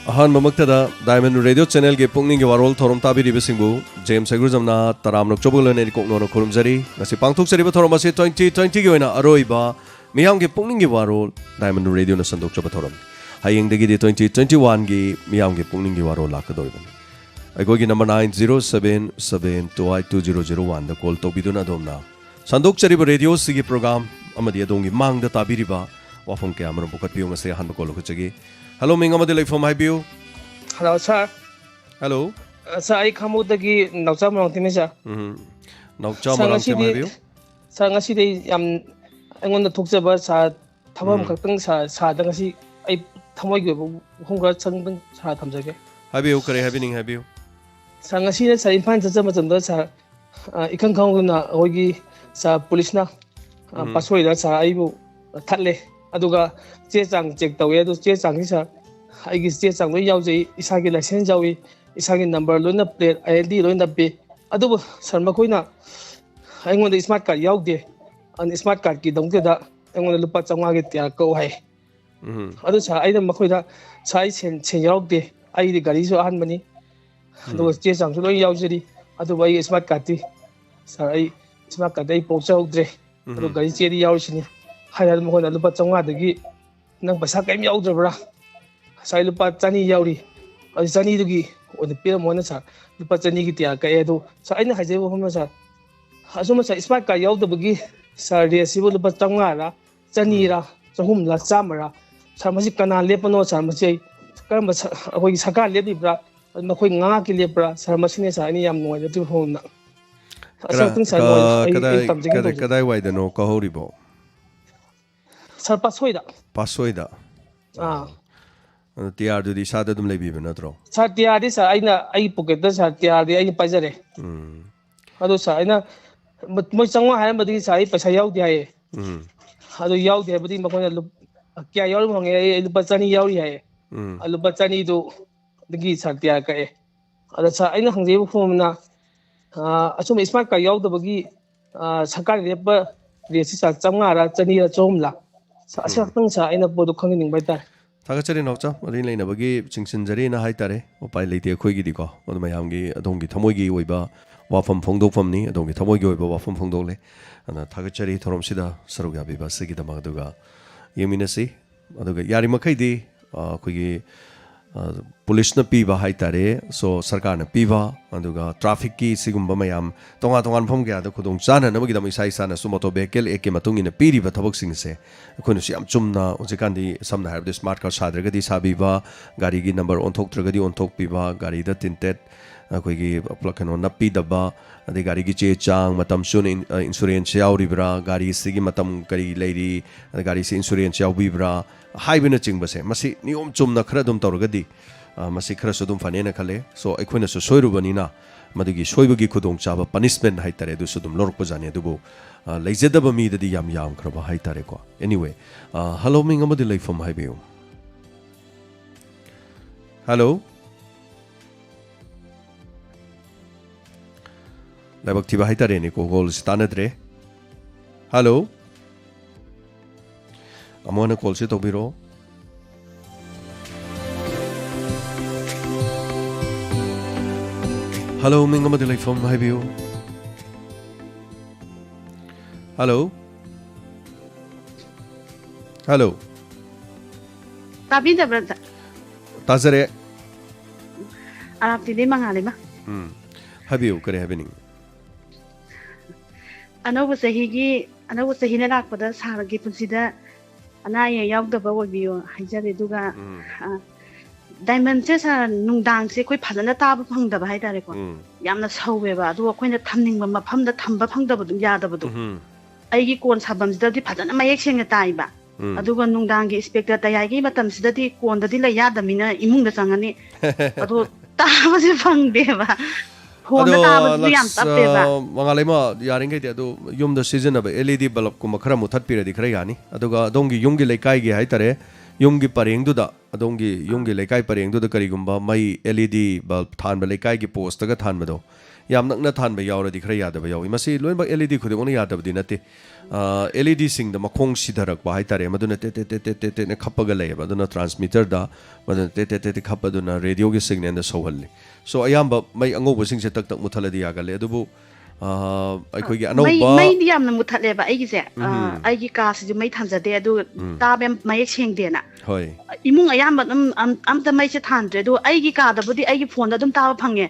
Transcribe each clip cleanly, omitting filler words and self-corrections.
अहनमक्तदा diamond radio channel के पुंगनिंग वारोल theorem ताबिरिबसिंगबु James एग्रुजमना तरामनक चोबुलने कोकनोनो खुरुमजरी ngasi पांगथोकसरिबा theorem असे 2020 गी ओइना अरोइबा मियामगे पुंगनिंग वारोल डायमंड रेडियो न संदोकचबा थोरम हायेंगदगी 2021 गी मियामगे पुंगनिंग वारोल लाकदोइबन अगोगी नंबर 9077282001 दा कॉल तोबिदुना दोमना संदोकचरिबा रेडियो सिगी प्रोग्राम अमदि अदोंगी मांगदा ताबिरिबा वाफम के अमरम पुकटपियो ngase hanba कॉल खचगी हेलो मिंग अमदि लाइफम हाइबियो हेलो सर हेलो सर आई खमोदगी नौचा मरंतिने सर नौचा मरंतिने हाइबियो सर ngasi yam अꯩꯉꯣꯟꯗ थोकजबा सा थबम खक्तंग सा ngasi ai थमोइगे होंगा संगतंग सा थमजगे हाइबियो करे हाइबिनिंग हाइबियो सा ngasi सा इम्फान जज मतंदा सा इखंग खंगना होगी सा पुलिसना पासोइदा सा आइबो थले अदुगा चे चांग चेक तवे अदु चे चांग सा आइगी चे चांग लोइ यावजै इसागी लाइसेंस यावी इसागी नंबर लोइना प्लेट आईडी लोइना पे अदु सर मखोइना अꯩꯉꯣꯟꯗ स्मार्ट कार्ड यावदे अन स्मार्ट कार्ड की दंगदा अꯩꯉꯣꯟꯗ लुपा 500 गे त्या कौ हाय अदु सा आइदा मखोइदा साइ सेन यावदे आइदी गाड़ी सो आहानबनी अदु चे चांग लोइ यावजरी अदु बाई स्मार्ट कार्ड ती सर आई स्मार्ट कार्ड आई पोचाउद्रे अदु गाड़ी चेदी यावसिनी हायदा मखोइना लुपा 500 दगी नंग पैसा कैम यावद्रबरा साइ लुपा 200 यावरी अदु 200 दुगी ओने पेर मोना सा लुपा 200 की त्या कए अदु सा आइना हाइजेबो हम सा असुम सा स्मार्ट कार्ड यावदबगी सा रेसिबो लुपा 500 रा 200 रा 300 ला 100 रा सा मसी कना लेपनो सा मसी करम अखोई सरकार लेबिब्रा मखोई nga की लेब्रा सा मसीने सा आइनी याम नोय जति होना असंतुं सा नोय कदाई वाइदनो कहौरिबो सर पासोइदा टिआर दुदी सादा दुम लेबिबो नत्रो सर टिआर दि सर आइना आई पॉकेट द सर टिआर दि आइना पाजरे अदो सर आइना मोय चंगवा हाय बदी साइ पैसा यावदि हाय अदो यावदि बदी मखोना क्या यावल मंगे आई लुपा 200 यावरी हाय लुपा 200 दो दगी सर टिआर कए अदो सर आइना हंजेबो फोमना असुम स्मार्ट कार्ड यावदबगी सरकार लेप रेसि सा 500 रा 200 रा 300 ला असंतुं सा आइना पोदो खंगिनिंग बाइता थागचरी नौचा मदि लेनबगी चिंगसिनजरी ना हाइतारे उपाय लेते अखोइगी दिको मयामगी अदोंगी थमोइगी ओइबा वाफम फोंदोफमनी अदोंगी थमोइगी ओइबा वाफम फोंदोले अना थागचरी थोरमसिदा सरुग याबिबा सिगिदमा अदुगा येमिनसी अदुगा यारि मखैदी अखोइगी पुलिस न पीबा हाइतारे सो सरकार न पीबा अदुगा ट्रैफिक की सिगुम्बा मयाम तोंगा तोंगान फम गया खुदों चाना नमगी दम इसा इसा न सुमोतो बेकेल एके मतुंगिन पीरिबा थबक सिंगसे अखोइनु SIAM Chumna उजिकांदी समना HYBE smart card साद्रगदी साबीबा गाड़ी की नंबर ओंथोक्त्रगदी ओंथोकपीबा गाड़ी द तिंटेड अखोइगी प्लकनो नपीदबा अदे गाड़ी की चे चांग मतम सुन इंश्योरेंस यावरिब्रा गाड़ी सिगी मतम करी लेरी गाड़ी से इंश्योरेंस यावबिब्रा हाइबना चिंगबसे मसी नियम चुमना खरा दुम तौरगदी मसी खरा सुदुम फनेना खले सो अखोइना सो सोइरुबनिना मदुगी सोइबगी खुदोंग चाबा पनिशमेंट हाइतारे दु सुदुम लोरको जाने दुबो लेजेदब मीददी याम खरबा हाइतारे को एनीवे हेलो मिंग अमदि लाइफम हाइबियो हेलो लाइबक थिबा हाइतारे ने को गोल स्तानद्रे हेलो अमोना कॉल से तोबिरो हेलो मिंग अमदि लाइफम हाइबियो हेलो हेलो ताबी दब्रता ताजरे आराप्ति दे मंगाले मा हाइबियो करे हाइबिनिंग अनौब सहीने लाकपदा सारगी पुंसिदा अनाये यावदबा ओबियो हाइजरे दुगा डायमंड से सा नुंदांग से कोई फजना ताब फंगदबा हाइतारे को यामना सौवेबा अदु अखोइना थमनिंगबा मफमदा थंबा फंगदबदु यादबदु अइगी कोन साबमसिददि फजना मयेक सेंगना ताइबा अदुगा नुंदांगी इंस्पेक्टर तयाइगी मतमसिददि कोनददि ला यादमिना इमुंगदा चंगनी अदु ताबसे फंगदेबा मंगालेमा यारिंगैदि अदु युमदा सिजनब एलईडी बल्ब कुम खरा मुथत पिरदि खरा यानी अदुगा दोंगी युमगी लेकाइगी हाइतारे ꯌꯨꯝꯒꯤ ꯄꯔꯦꯡꯗꯨꯗ ꯑꯗꯣꯝꯒꯤ ꯌꯨꯝꯒꯤ ꯂꯩꯀꯥꯏ ꯄꯔꯦꯡꯗꯨꯗ ꯀꯔꯤꯒꯨꯝꯕ ꯃꯩ LED ꯕꯜꯕ ꯊꯥꯟꯕ ꯂꯩꯀꯥꯏꯒꯤ ꯄꯣꯁꯇꯒ ꯊꯥꯟꯕꯗꯣ ꯌꯥꯝ ꯅꯛꯅ ꯊꯥꯟꯕ ꯌꯥꯎꯔꯗꯤ ꯈꯔ ꯌꯥꯗꯕ ꯌꯥꯎꯏ ꯃꯁꯤ ꯂꯣꯏꯅꯃꯛ LED ꯈꯨꯗꯤꯡꯃꯛꯅ ꯌꯥꯗꯕꯗꯤ ꯅꯠꯇꯦ LED ꯁꯤꯡꯗ ꯃꯈꯣꯡ ꯁꯤꯙꯔꯛꯄ ꯍꯥꯏꯇꯥꯔꯦ ꯃꯗꯨꯅ ꯇꯦꯠ ꯈꯞꯄꯒ ꯂꯩꯌꯦꯕ ꯑꯗꯨꯅ ꯇ꯭ꯔꯥꯟꯁꯃꯤꯇꯔꯗ ꯃꯗꯨꯅ ꯇꯦꯠ ꯈꯞꯄꯗꯨꯅ ꯔꯦꯗꯤꯑꯣꯒꯤ ꯁꯤꯒꯅꯦꯜꯗ ꯁꯧꯍꯜꯂꯤ ꯁꯣ ꯑꯌꯥꯝꯕ ꯃꯩ ꯑꯉꯧꯕꯁꯤꯡꯁꯦ ꯇꯛ ꯇꯛ ꯃꯨꯠꯊꯠꯂꯗꯤ ꯌꯥꯒꯜꯂꯦ ꯑꯗꯨꯕꯨ ꯑꯩꯈꯣꯏꯒꯤ ꯑꯅꯧꯕ ꯃꯩꯗꯤ ꯌꯥꯝꯅ ꯃꯨꯠꯊꯠꯂꯦꯕ ꯑꯩꯒꯤꯁꯦ ꯑꯩꯒꯤ ꯀꯥꯁꯤꯁꯨ ꯃꯩ ꯊꯥꯟꯖꯗꯦ ꯑꯗꯨꯒ ꯇꯥꯕ ꯌꯥꯝ ꯃꯌꯦꯛ ꯁꯦꯡꯗꯦꯅ ꯍꯣꯏ ꯏꯃꯨꯡ ꯑꯌꯥꯝꯕ ꯑꯗꯨꯝ ꯑꯝꯇ ꯃꯩꯁꯦ ꯊꯥꯟꯗ꯭ꯔꯦ ꯑꯗꯣ ꯑꯩꯒꯤ ꯀꯥꯗꯕꯨꯗꯤ ꯑꯩꯒꯤ ꯐꯣꯟꯗ ꯑꯗꯨꯝ ꯇꯥꯕ ꯐꯪꯉꯦ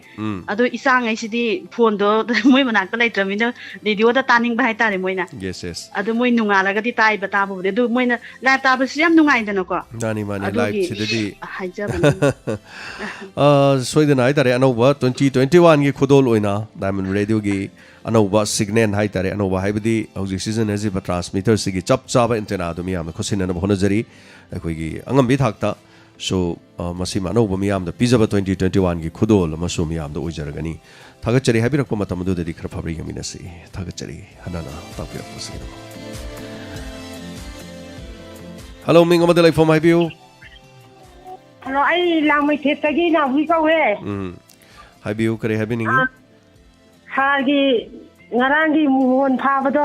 ꯑꯗꯣ ꯏꯆꯥꯉꯩꯁꯤꯗꯤ ꯐꯣꯟꯗꯣ ꯃꯣꯏ ꯃꯅꯥꯛꯇ ꯂꯩꯇ꯭ꯔꯕꯅꯤꯅ ꯔꯦꯗꯤꯑꯣꯗ ꯇꯥꯅꯤꯡꯕ ꯍꯥꯏꯇꯥꯔꯦ ꯃꯣꯏꯅ ꯌꯦꯁ ꯑꯗꯨ ꯃꯣꯏ ꯅꯣꯡꯉꯥꯜꯂꯒꯗꯤ ꯇꯥꯏꯕ ꯇꯥꯕꯕꯨꯗꯤ ꯑꯗꯨ ꯃꯣꯏꯅ ꯂꯥꯏꯚ ꯇꯥꯕꯁꯨ ꯌꯥꯝ ꯅꯨꯡꯉꯥꯏꯗꯅꯀꯣ ꯃꯥꯅꯤ ꯑꯗꯨꯒꯤ ꯂꯥꯏꯚꯁꯤꯗꯗꯤ ꯍꯥꯏꯖꯕꯅꯤ ꯁꯣꯏꯗꯅ ꯍꯥꯏꯇꯥꯔꯦ ꯑꯅꯧꯕ 2021ꯒꯤ ꯈꯨꯗꯣꯜ ꯑꯣꯏꯅ ꯗꯥꯏꯃꯟ ꯔꯦꯗꯤꯑꯣꯒꯤ ꯑꯅꯧꯕ ꯁꯤꯒꯅꯦꯜ ꯍꯥꯏꯇꯥꯔꯦ ꯑꯅꯧꯕ ꯍꯥꯏꯕꯗꯤ ꯍꯧꯖꯤꯛ ꯁꯤꯖꯤꯟꯅꯔꯤꯕ ꯇ꯭ꯔꯥꯟꯁꯃꯤꯇꯔꯁꯤꯒꯤ ꯆꯞ ꯆꯥꯕ ꯑꯦꯟꯇꯦꯅꯥꯗꯨ ꯃꯤꯌꯥꯝꯅ ꯈꯨꯠꯁꯤꯟꯅꯅꯕ ꯍꯣꯠꯅꯖꯔꯤ ꯑꯩꯈꯣꯏꯒꯤ ꯑꯉꯝꯕꯤ ꯊꯥꯛꯇ ꯁꯣ ꯃꯁꯤꯃ ꯑꯅꯧꯕ ꯃꯤꯌꯥꯝꯗ ꯄꯤꯖꯕ 2021ꯒꯤ ꯈꯨꯗꯣꯜ ꯑꯃꯁꯨ ꯃꯤꯌꯥꯝꯗ ꯑꯣꯏꯖꯔꯒꯅꯤ ꯊꯥꯒꯠꯆꯔꯤ ꯍꯥꯏꯕꯤꯔꯛꯄ ꯃꯇꯝ ꯑꯗꯨꯗꯗꯤ ꯈꯔ ꯐꯕ ꯌꯦꯡꯃꯤꯟꯅꯁꯤ ꯊꯥꯒꯠꯆꯔꯤ ꯍꯟꯅ ꯇꯥꯛꯄꯤꯔꯛꯄꯁꯤꯒꯤꯗꯃꯛ ꯍꯜꯂꯣ ꯃꯤꯡ ꯑꯃꯗ ꯂꯩꯐꯝ ꯍꯥꯏꯕꯤꯌꯨ ꯍꯜꯂꯣ ꯑꯩ ꯂꯥꯡꯃꯩꯊꯦꯠꯇꯒꯤ ꯅꯥꯎꯕꯤ ꯀꯧꯋꯦ ꯍꯥꯏꯕꯤꯌꯨ ꯀꯔꯤ ꯍꯥꯏꯕꯤꯅꯤꯡꯉꯤ ꯁꯥꯔꯒꯤ ꯉꯔꯥꯡꯒꯤ ꯃꯣꯟ ꯐꯥꯕꯗꯣ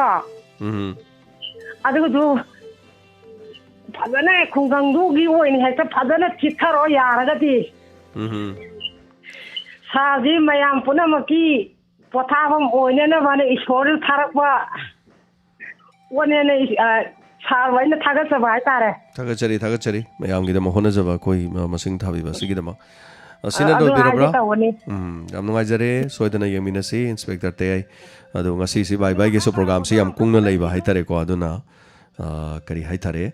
ꯑꯗꯨꯒꯤꯗꯨ ꯐꯖꯅ ꯈꯨꯡꯒꯪꯗꯨꯒꯤ ꯑꯣꯏꯅ ꯍꯦꯛꯇ ꯐꯖꯅ ꯆꯤꯠꯊꯔꯣ ꯌꯥꯔꯒꯗꯤ ꯁꯥꯔꯁꯤ ꯃꯌꯥꯝ ꯄꯨꯝꯅꯃꯛꯀꯤ ꯄꯣꯊꯥꯐꯝ ꯑꯣꯏꯅꯅꯕꯅ ꯏꯁꯣꯔꯅ ꯊꯥꯔꯛꯄ ꯄꯣꯠꯅꯦꯅ ꯁꯥꯔꯕꯨ ꯑꯩꯅ ꯊꯥꯒꯠꯆꯕ ꯍꯥꯏꯇꯥꯔꯦ ꯊꯥꯒꯠꯆꯔꯤ ꯃꯌꯥꯝꯒꯤꯗꯃꯛ ꯍꯣꯠꯅꯖꯕ ꯑꯩꯈꯣꯏ ꯃꯁꯤꯡ ꯊꯥꯕꯤꯕ ꯑꯁꯤꯒꯤꯗꯃꯛ ꯑꯗꯨ ꯍꯥꯏꯒꯦ ꯇꯧꯕꯅꯤ ꯌꯥꯝ ꯅꯨꯡꯉꯥꯏꯖꯔꯦ ꯁꯣꯏꯗꯅ ꯌꯦꯡꯃꯤꯟꯅꯁꯤ ꯏꯟꯁꯄꯦꯛꯇꯔ ꯇꯦꯌꯥꯏ ꯑꯗꯣ ꯉꯁꯤꯁꯤ ꯕꯥꯏ ꯕꯥꯏꯒꯤꯁꯨ ꯄ꯭ꯔꯣꯒ꯭ꯔꯥꯝꯁꯤ ꯌꯥꯝ ꯀꯨꯡꯅ ꯂꯩꯕ ꯍꯥꯏꯇꯥꯔꯦꯀꯣ ꯑꯗꯨꯅ ꯀꯔꯤ ꯍꯥꯏꯇꯥꯔꯦ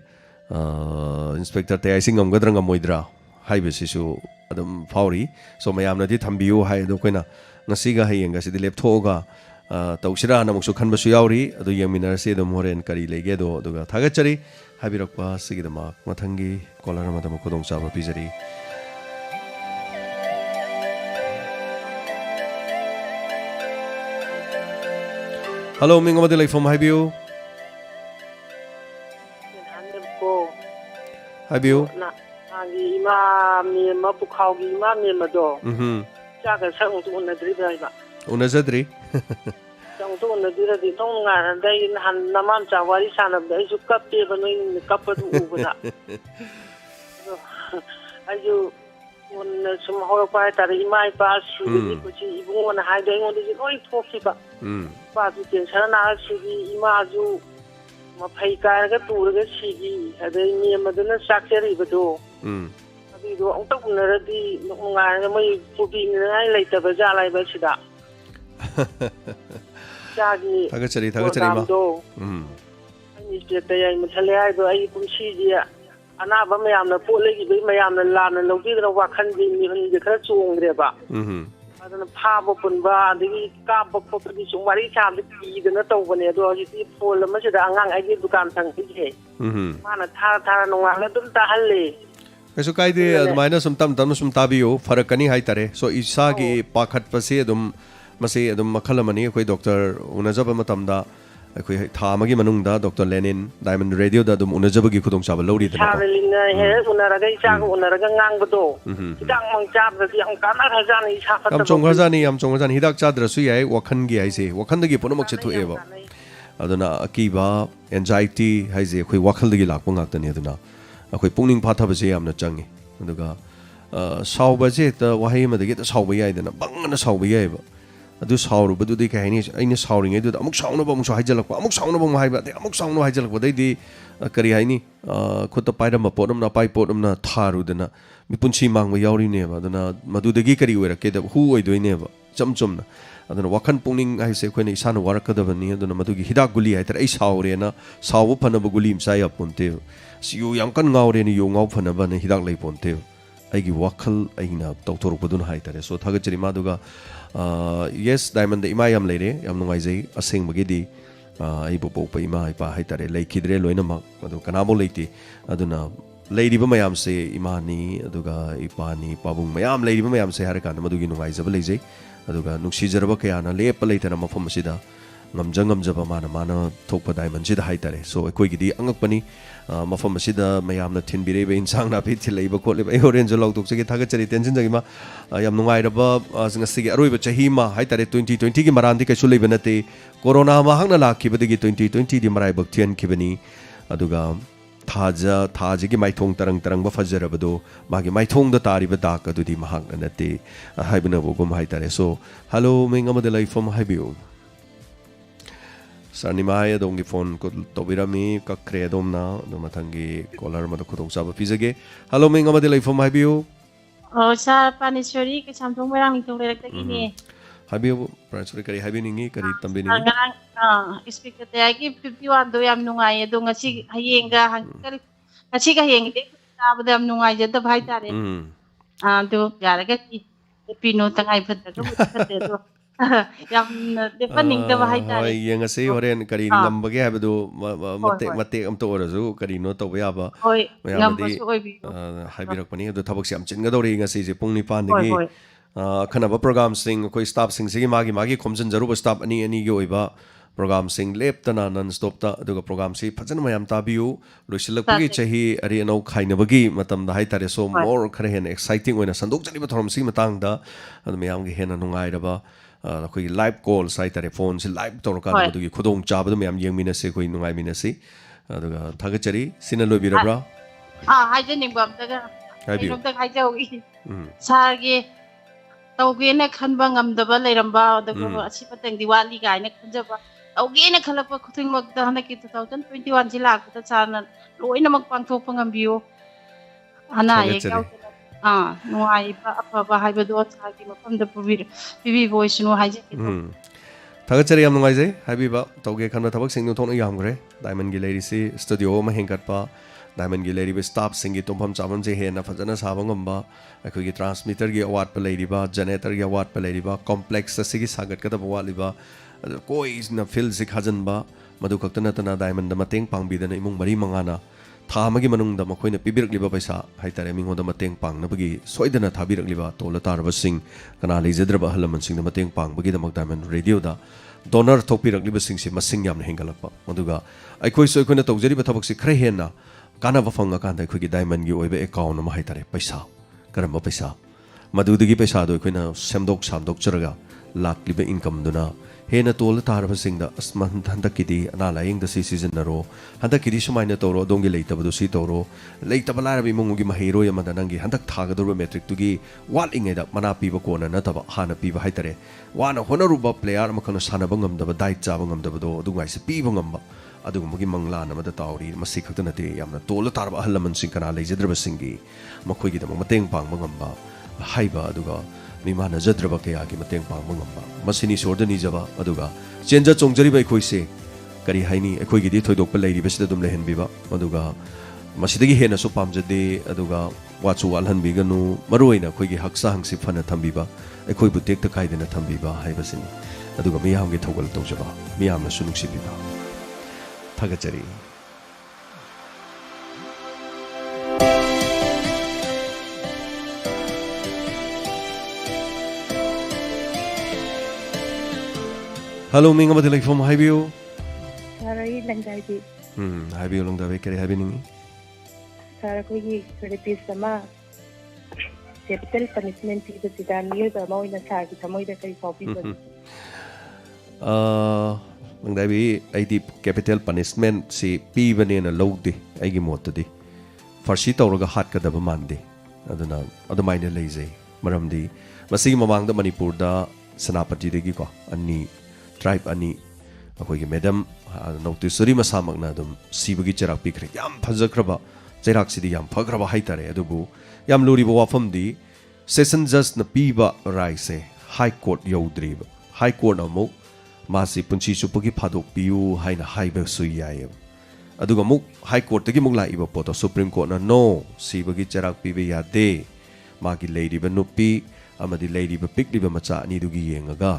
ꯏꯟꯁꯄꯦꯛꯇꯔ ꯇꯦꯌꯥꯏꯁꯤ ꯉꯝꯒꯗ꯭ꯔꯥ ꯉꯝꯃꯣꯏꯗ꯭ꯔꯥ ꯍꯥꯏꯕꯁꯤꯁꯨ ꯑꯗꯨꯝ ꯐꯥꯎꯔꯤ ꯁꯣ ꯃꯌꯥꯝꯅꯗꯤ ꯊꯝꯕꯤꯌꯨ ꯍꯥꯏ ꯑꯗꯣ ꯑꯩꯈꯣꯏꯅ ꯉꯁꯤꯒ ꯍꯌꯦꯡꯒꯁꯤꯗꯤ ꯂꯦꯞꯊꯣꯛꯑꯒ ꯇꯧꯁꯤꯔꯥꯅ ꯑꯃꯨꯛꯁꯨ ꯈꯟꯕꯁꯨ ꯌꯥꯎꯔꯤ ꯑꯗꯨ ꯌꯦꯡꯃꯤꯟꯅꯔꯁꯤ ꯑꯗꯨꯝ ꯍꯣꯔꯦꯟ ꯀꯔꯤ ꯂꯩꯒꯦꯗꯣ ꯑꯗꯨꯒ ꯊꯥꯒꯠꯆꯔꯤ ꯍꯥꯏꯕꯤꯔꯛꯄ ꯑꯁꯤꯒꯤꯗꯃꯛ ꯃꯊꯪꯒꯤ ꯀꯣꯂꯔ ꯑꯃꯗ ꯑꯃꯨꯛ ꯈꯨꯗꯣꯡꯆꯥꯕ ꯄꯤꯖꯔꯤ ꯍꯜꯂꯣ ꯃꯤꯡ ꯑꯃꯗ ꯂꯩꯐꯝ ꯍꯥꯏꯕꯤꯌꯨ ꯍꯥꯏꯕꯤꯌꯨ ꯅꯍꯥꯟꯒꯤ ꯏꯃꯥ ꯃꯦꯝꯃ ꯄꯨꯈꯥꯎꯒꯤ ꯏꯃꯥ ꯃꯦꯝꯃꯗꯣ ꯆꯥꯛꯒ ꯁꯛ ꯎꯅꯗ꯭ꯔꯤꯕ ꯍꯥꯏꯕ ꯎꯅꯖꯗ꯭ꯔꯤ ꯆꯪꯇ ꯎꯅꯗ꯭ꯔꯗꯤ ꯅꯣꯡ ꯅꯨꯡꯉꯥꯏꯔꯗ ꯑꯩ ꯅꯍꯥꯟ ꯅꯃꯥꯝꯆꯥ ꯋꯥꯔꯤ ꯁꯥꯟꯅꯕꯗ ꯑꯩꯁꯨ ꯀꯞꯄꯦꯕ ꯅꯣꯏ ꯀꯞꯄꯗꯨ ꯎꯕꯗ ꯑꯗꯣ ꯑꯩꯁꯨ ꯃꯨꯟꯅ ꯁꯨꯝ ꯍꯧꯔꯛꯄ ꯍꯥꯏꯇꯥꯔꯦ ꯏꯃꯥ ꯏꯄꯥ ꯁꯤꯕꯒꯤ ꯄꯨꯟꯁꯤ ꯏꯕꯨꯡꯉꯣꯅ ꯍꯥꯏꯗꯣ ꯑꯩꯉꯣꯟꯗꯁꯨ ꯂꯣꯏ ꯊꯣꯛꯈꯤꯕ ꯏꯄꯥꯁꯨ ꯀꯦꯟꯁꯔ ꯅꯥꯔꯒ ꯁꯤꯈꯤ ꯏꯃꯥꯁꯨ ꯃꯐꯩ ꯀꯥꯏꯔꯒ ꯇꯨꯔꯒ ꯁꯤꯈꯤ ꯑꯗꯩ ꯃꯦꯝꯃꯗꯨꯅ ꯆꯥꯛꯆꯔꯤꯕꯗꯣ ꯑꯗꯨꯏꯗꯣ ꯑꯃꯨꯛꯇ ꯎꯅꯔꯗꯤ ꯅꯨꯡꯉꯥꯏꯔꯒ ꯃꯣꯏ ꯄꯨꯕꯤꯅꯤꯡꯉꯥꯏ ꯂꯩꯇꯕ ꯖꯥꯠꯂꯥꯏꯕ ꯁꯤꯗ ꯆꯥꯒꯤ ꯄ꯭ꯔꯣꯒ꯭ꯔꯥꯝꯗꯣ ꯑꯩꯅ ꯏꯁꯇꯦꯠꯇ ꯌꯥꯏ ꯃꯨꯠꯊꯠꯂꯦ ꯍꯥꯏꯗꯣ ꯑꯩꯒꯤ ꯄꯨꯟꯁꯤꯁꯤ ꯑꯅꯥꯕ ꯃꯌꯥꯝꯅ ꯄꯣꯠ ꯂꯩꯈꯤꯕꯒꯤ ꯃꯌꯥꯝꯅ ꯂꯥꯟꯅ ꯂꯧꯕꯤꯗꯅ ꯋꯥꯈꯜꯁꯤ ꯃꯤꯍꯨꯟꯁꯦ ꯈꯔ ꯆꯣꯡꯗ꯭ꯔꯦꯕ ꯑꯗꯨꯅ ꯐꯥꯕ ꯄꯨꯟꯕ ꯑꯗꯒꯤ ꯀꯥꯞꯄ ꯈꯣꯠꯄꯗꯤ ꯁꯨꯝ ꯋꯥꯔꯤ ꯁꯥꯕꯗ ꯀꯤꯗꯅ ꯇꯧꯕꯅꯦ ꯑꯗꯣ ꯍꯧꯖꯤꯛꯇꯤ ꯐꯣꯟ ꯑꯃꯁꯤꯗ ꯑꯉꯥꯡ ꯑꯩꯒꯤ ꯗꯨꯀꯥꯟ ꯊꯪꯕꯤꯁꯦ ꯃꯥꯅ ꯊꯥꯔ ꯅꯣꯡꯉꯥꯜꯂ ꯑꯗꯨꯝ ꯇꯥꯍꯜꯂꯦ ꯀꯩꯁꯨ ꯀꯥꯏꯗꯦ ꯑꯗꯨꯃꯥꯏꯅ ꯁꯨꯝ ꯇꯞ ꯇꯞꯅ ꯁꯨꯝ ꯇꯥꯕꯤꯌꯨ ꯐꯔꯛꯀꯅꯤ ꯍꯥꯏꯇꯥꯔꯦ ꯁꯣ ꯏꯁꯥꯒꯤ ꯄꯥꯈꯠꯄꯁꯤ ꯑꯗꯨꯝ ꯃꯁꯤ ꯑꯗꯨꯝ ꯃꯈꯜ ꯑꯃꯅꯤ ꯑꯩꯈꯣꯏ ꯗꯣꯛꯇꯔ ꯎꯅꯖꯕ ꯃꯇꯝꯗ ꯑꯩꯈꯣꯏ ꯊꯥ ꯑꯃꯒꯤ ꯃꯅꯨꯡꯗ ꯗꯣꯛꯇꯔ ꯂꯦꯅꯤꯟ ꯗꯥꯏꯃꯟ ꯔꯦꯗꯤꯑꯣꯗ ꯑꯗꯨꯝ ꯎꯅꯖꯕꯒꯤ ꯈꯨꯗꯣꯡꯆꯥꯕ ꯂꯧꯔꯤꯗꯅꯀꯣ ꯍꯦꯛ ꯎꯅꯔꯒ ꯏꯆꯥꯒ ꯎꯅꯔꯒ ꯉꯥꯡꯕꯗꯣ ꯍꯤꯗꯥꯛ ꯃꯪ ꯆꯥꯗ꯭ꯔꯗꯤ ꯌꯥꯝ ꯀꯥꯟꯅꯈ꯭ꯔꯖꯥꯠꯅꯤ ꯏꯁꯥ ꯐꯠꯇꯕ ꯌꯥꯝ ꯆꯣꯡꯈ꯭ꯔꯖꯥꯠꯅꯤ ꯍꯤꯗꯥꯛ ꯆꯥꯗ꯭ꯔꯁꯨ ꯌꯥꯏ ꯋꯥꯈꯜꯒꯤ ꯍꯥꯏꯁꯦ ꯋꯥꯈꯜꯗꯒꯤ ꯄꯨꯝꯅꯃꯛꯁꯦ ꯊꯣꯛꯑꯦꯕ ꯑꯗꯨꯅ ꯑꯀꯤꯕ ꯑꯦꯟꯖꯥꯏꯇꯤ ꯍꯥꯏꯁꯦ ꯑꯩꯈꯣꯏ ꯋꯥꯈꯜꯗꯒꯤ ꯂꯥꯛꯄ ꯉꯥꯛꯇꯅꯤ ꯑꯗꯨꯅ ꯑꯩꯈꯣꯏ ꯄꯨꯛꯅꯤꯡ ꯐꯥꯊꯕꯁꯦ ꯌꯥꯝꯅ ꯆꯪꯉꯤ ꯑꯗꯨꯒ ꯁꯥꯎꯕꯁꯦ ꯍꯦꯛꯇ ꯋꯥꯍꯩ ꯑꯃꯗꯒꯤ ꯍꯦꯛꯇ ꯁꯥꯎꯕ ꯌꯥꯏꯗꯅ ꯕꯪꯅ ꯁꯥꯎꯕ ꯌꯥꯏꯑꯕ ꯑꯗꯨ ꯁꯥꯎꯔꯨꯕꯗꯨꯗꯤ ꯀꯩ ꯍꯥꯏꯅꯤ ꯑꯩꯅ ꯁꯥꯎꯔꯤꯉꯩꯗꯨꯗ ꯑꯃꯨꯛ ꯁꯥꯎꯅꯕ ꯑꯃꯨꯛꯁꯨ ꯍꯥꯏꯖꯜꯂꯛꯄ ꯑꯃꯨꯛ ꯁꯥꯎꯅꯕ ꯑꯃꯨꯛ ꯍꯥꯏꯕ ꯑꯗꯩ ꯑꯃꯨꯛ ꯁꯥꯎꯅꯕ ꯍꯥꯏꯖꯜꯂꯛꯄꯗꯩꯗꯤ ꯀꯔꯤ ꯍꯥꯏꯅꯤ ꯈꯨꯠꯇ ꯄꯥꯏꯔꯝꯕ ꯄꯣꯠ ꯑꯃꯅ ꯑꯄꯥꯏ ꯄꯣꯠ ꯑꯃꯅ ꯊꯥꯔꯨꯗꯅ ꯃꯤꯄꯨꯟꯁꯤ ꯃꯥꯡꯕ ꯌꯥꯎꯔꯤꯅꯦꯕ ꯑꯗꯨꯅ ꯃꯗꯨꯗꯒꯤ ꯀꯔꯤ ꯑꯣꯏꯔꯛꯀꯦꯗ ꯍꯨ ꯑꯣꯏꯗꯣꯏꯅꯦꯕ ꯏꯆꯝ ꯆꯨꯝꯅ ꯑꯗꯨꯅ ꯋꯥꯈꯜ ꯄꯨꯛꯅꯤꯡ ꯍꯥꯏꯁꯦ ꯑꯩꯈꯣꯏꯅ ꯏꯁꯥꯅ ꯋꯥꯔꯛꯀꯗꯕꯅꯤ ꯑꯗꯨꯅ ꯃꯗꯨꯒꯤ ꯍꯤꯗꯥꯛ ꯒꯨꯂꯤ ꯍꯥꯏꯇꯥꯔꯦ ꯑꯩ ꯁꯥꯎꯔꯦꯅ ꯁꯥꯎꯕ ꯐꯅꯕ ꯒꯨꯂꯤ ꯑꯃ ꯆꯥ ꯌꯥꯄꯣꯟꯇꯦꯕ ꯌꯨ ꯌꯥꯝ ꯀꯟꯅ ꯉꯥꯎꯔꯦꯅ ꯌꯨ ꯉꯥꯎ ꯐꯅꯕꯅ ꯍꯤꯗꯥꯛ ꯂꯩꯄꯣꯟꯇꯦꯕ ꯑꯩꯒꯤ ꯋꯥꯈꯜ ꯑꯩꯅ ꯇꯧꯊꯣꯔꯛꯄꯗꯨꯅ ꯍꯥꯏꯇꯥꯔꯦ ꯁꯣ ꯊꯥꯒꯠꯆꯔꯤ ꯃꯥꯗꯨꯒ ꯌꯦꯁ ꯗꯥꯏꯃꯟꯗ ꯏꯃꯥ ꯌꯥꯝ ꯂꯩꯔꯦ ꯌꯥꯝ ꯅꯨꯡꯉꯥꯏꯖꯩ ꯑꯁꯦꯡꯕꯒꯤꯗꯤ ꯑꯩꯕꯨ ꯄꯣꯛꯄ ꯏꯃꯥ ꯏꯄꯥ ꯍꯥꯏꯇꯥꯔꯦ ꯂꯩꯈꯤꯗ꯭ꯔꯦ ꯂꯣꯏꯅꯃꯛ ꯑꯗꯨ ꯀꯅꯥꯐꯥꯎ ꯂꯩꯇꯦ ꯑꯗꯨꯅ ꯂꯩꯔꯤꯕ ꯃꯌꯥꯝꯁꯦ ꯏꯃꯥꯅꯤ ꯑꯗꯨꯒ ꯏꯄꯥꯅꯤ ꯄꯥꯕꯨꯡ ꯃꯌꯥꯝ ꯂꯩꯔꯤꯕ ꯃꯌꯥꯝꯁꯦ ꯍꯥꯏꯔꯀꯥꯟꯗ ꯃꯗꯨꯒꯤ ꯅꯨꯡꯉꯥꯏꯖꯕ ꯂꯩꯖꯩ ꯑꯗꯨꯒ ꯅꯨꯡꯁꯤꯖꯔꯕ ꯀꯌꯥꯅ ꯂꯦꯞꯄ ꯂꯩꯇꯅ ꯃꯐꯝ ꯑꯁꯤꯗ ngamjang ngamjaba mana thokpa diamond sida haitare so ekoi gidi angakpani mafam asida mayamna thinbire be insang na phi thilaiba khotle ba oren jo log tukse gi thaga chari tension jagi ma yam nungai raba ngasi gi aroi ba chahi ma haitare 2020 gi marandi kai sulai banate corona ma hangna lakhi badigi 2020 di marai bak thian khibani aduga थाज की माइथोंग तरंग तरंग फजरबदो मागी माइथोंग द तारिब दाक अदुदी महाक नते हाइबनबोगम हाइतारे सो हेलो मिंग अमदे लाइफम हाइबियो सरनिमाय दोंगी फोन को तोबिरामी कखरे दोमना दो मथंगी कॉलर मद खुदों साब पिजगे हेलो मिंग अमदे लाइफम हाइबियो सा पानेश्वरी के सामथों मेरांग तो लेरक्तगिनी हाइबियो पानेश्वरी करी हाइबिनिंगी करी तंबिनिंगी स्पीकर तयागी 51 दो याम नुंगाय दो ngasi hayenga hankal ngasi ga hayeng de tabada yam nungai jada bhai tare do yaraga ki pino tangai phadda ko phadde do yam de paning da bhai tare hoi yang ase horen kari ngambage habdo mate am to orazu kari no to yaba hoi ngam su oi bi haibirak pani do thabak siam chinga dori ngasi je pungni pan degi khanaba program sing koi staff sing sigi magi khomjan jaruba staff ani gi oiba program sing leptana non stop ta aduga program si phajana mayam tabiu loisilakpagi chahi ari anau khainabagi matam da haitare so more khare hen exciting oina sandok jani ba thorom si matang da adu mayam gi hena nungai raba koi live call saitare phone si live tor kan adugi khudong chabadu mayam yengmina se koi nungai mina si aduga thagachari sina loibirabra haijaning bam daga haibiu da haijaugi sargi tawgena khanba ngamdaba leiramba daga asipateng diwali gaina khanjaba tawgena khalapa khuting magda hanaki 2021 ji lakta chana loina mak pangthok pangambiyo ana ye gaw nuai pa apa haibado chagi mafamda pibi voice no haije thagachari yam nungai jai haibiba tawge khanba thabak sing nu thona yamgre diamond gi lady si studio ma hengkatpa diamond gi lady staff sing gi tompham chamam je hena phajana sabangamba अखोगी transmitter की अवार्ड पे लेरीबा generator की अवार्ड पे लेरीबा complex असिगी सागत कदा बवालिबा कोई न फील से खाजनबा मधु खक्तना तना डायमंड मतेंग पांगबिदना इमुंग मरी मंगाना थामगी मनुंग द मखोइना पिबिरकलिबा पैसा हाइतारे मिंगोद मतेंग पांगनबगी सोइदना थाबिरकलिबा तोला तारबा सिंग कना लेजद्रबा हलमन सिंग द मतेंग पांगबगी द मक डायमंड रेडियो दा डोनर थोपिरकलिबा सिंग से मसिंग याम हेंगलपा मधुगा अखोइ सोइखोना तौजरिबा थबक से खरे हेना काना बफंगा कांदा अखोगी डायमंड गी ओइबे अकाउंट मा हाइतारे पैसा करम पैसा मधुदगी पैसा दो अखोइना सेमदोक सामदोक चरगा लाक्लिबे इनकम दुना हेना तोल तारबा सिंगदा अस्मन हंदकिदी अना लायंग द सीजन नरो हंदकिदी सुमाइना तोरो दोंगी लेतबदो सी तोरो लेतब लारबी मुंगुगी महिरो यमदा नंगी हंदक थागदोर मेट्रिक तुगी वालिंगेदा मना पीबा कोना नतब हाना पीबा हाइतरे वाना होनरुबा प्लेयर मखन सानबा ngамदबा डाइट चाबा ngамदबदो दुगाइसे पीबा ngamba अदुगुमगी मंगला नमदा तावरी मसी खक्त नते यामना तोल तारबा हलमन सिंग कना लेजद्रबा सिंगी मखोइगी दम मतेंग पांगबा ngamba हाइबा अदुगा मिमाना जद्रबा कयागी मतेंग पांगबा ngamba मसिनी सोरदनी जबा अदुगा चेंजा चोंगजरिबा अखोइसे करी हाइनी अखोइगी थोइदोकपा लेरिबसिदा दुम लेहनबिबा अदुगा मसिदगी हेना सो पामजदे अदुगा वाचु वालहनबिगनु मरोइना अखोइगी हक्सा हंगसि फना थंबिबा अखोइबु टेक्ता काइदेना थंबिबा हाइबसिनी अदुगा मियामगी थौगल तौजबा मियामना सुनुक्सिबिबा थगचरी हेलो मिंग अमदे लाइफम हाइबियो साराई लंगाई हाइबियो लंगदाबे करे हाइबिनिंगी सारा कोई थेरेपी समा कैपिटल पनिशमेंट की बसिदा नियर द मोइना सागी थमोइदा कई कॉपी लंगदाबी आईदी कैपिटल पनिशमेंट से पीबनेना लौदे आईगी मोतदी फर्सी तौरगा हाटकदब मानदे अदुना अदुमाइना लेजे मरमदी मसिगी ममांगदा मणिपुरदा सनापतिदगी को अन्नी ट्राइब अनि अखोगी मैडम नौतिसरी मसामकना दुम सीबगी चराक पिखरे याम फजख्रबा चराक सिदी याम फग्रबा हाइतारे अदुबु याम लुरिबो वाफमदी सेशन जज न पीबा राइसे हाई कोर्ट यौद्रीबा हाई कोर्ट अमुक मासी पुंची चुपगी फादोक पियु हाइना हाइबा सुयाय अदुगा मुक हाई कोर्ट तगी मुक लाइबा पोतो सुप्रीम कोर्ट न नो सीबगी चराक पीबे यादे मागी लेरिबा नुपी अमदी लेरिबा पिकलिबा मचा अनि दुगी येंगागा